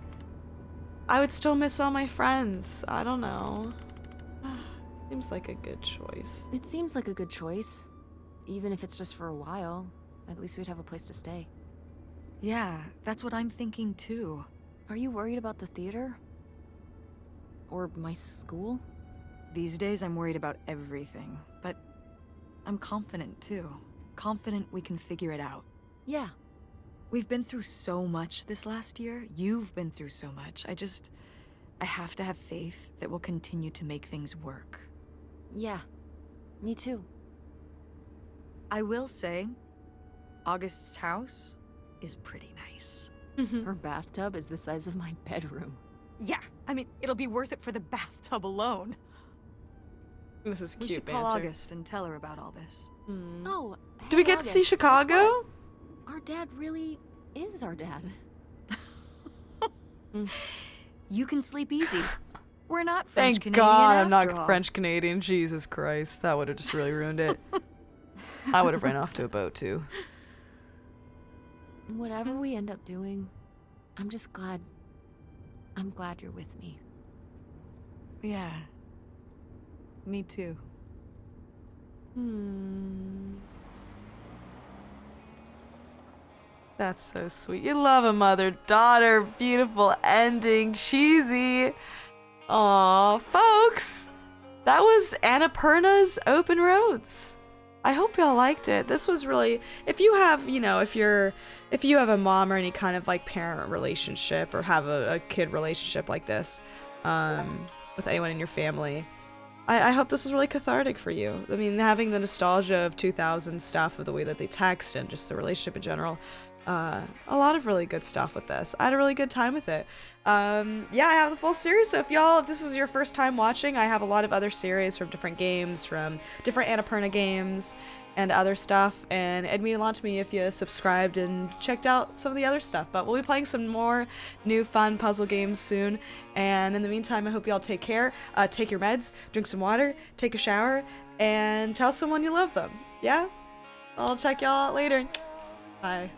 I would still miss all my friends. I don't know. Seems like a good choice. It seems like a good choice. Even if it's just for a while, at least we'd have a place to stay. Yeah, that's what I'm thinking too. Are you worried about the theater? Or my school? These days I'm worried about everything, but I'm confident too. Confident we can figure it out. Yeah. We've been through so much this last year. You've been through so much. I have to have faith that we'll continue to make things work. Yeah. Me too. I will say, August's house is pretty nice. Her bathtub is the size of my bedroom. Yeah, I mean, it'll be worth it for the bathtub alone. This is We cute should call banter. August and tell her about all this. Oh, Do we hey, get to see August, guess Chicago? what? Our dad really is our dad. You can sleep easy. We're not Thank French-Canadian God I'm after not all. French-Canadian. Jesus Christ. That would have just really ruined it. I would have ran off to a boat, too. Whatever we end up doing, I'm just glad. I'm glad you're with me. Yeah. Me too. That's so sweet. You love a mother-daughter. Beautiful ending. Cheesy. Aw, folks. That was Annapurna's Open Roads. I hope y'all liked it. This was really, if you have, you know, if you have a mom or any kind of like parent relationship or have a kid relationship like this, with anyone in your family, I hope this was really cathartic for you. I mean, having the nostalgia of 2000 stuff, of the way that they text and just the relationship in general, a lot of really good stuff with this. I had a really good time with it. Yeah, I have the full series, so if this is your first time watching, I have a lot of other series from different games, from different Annapurna games and other stuff, and it'd mean a lot to me if you subscribed and checked out some of the other stuff. But we'll be playing some more new fun puzzle games soon, and in the meantime, I hope y'all take care, take your meds, drink some water, take a shower, and tell someone you love them. Yeah? I'll check y'all out later. Bye.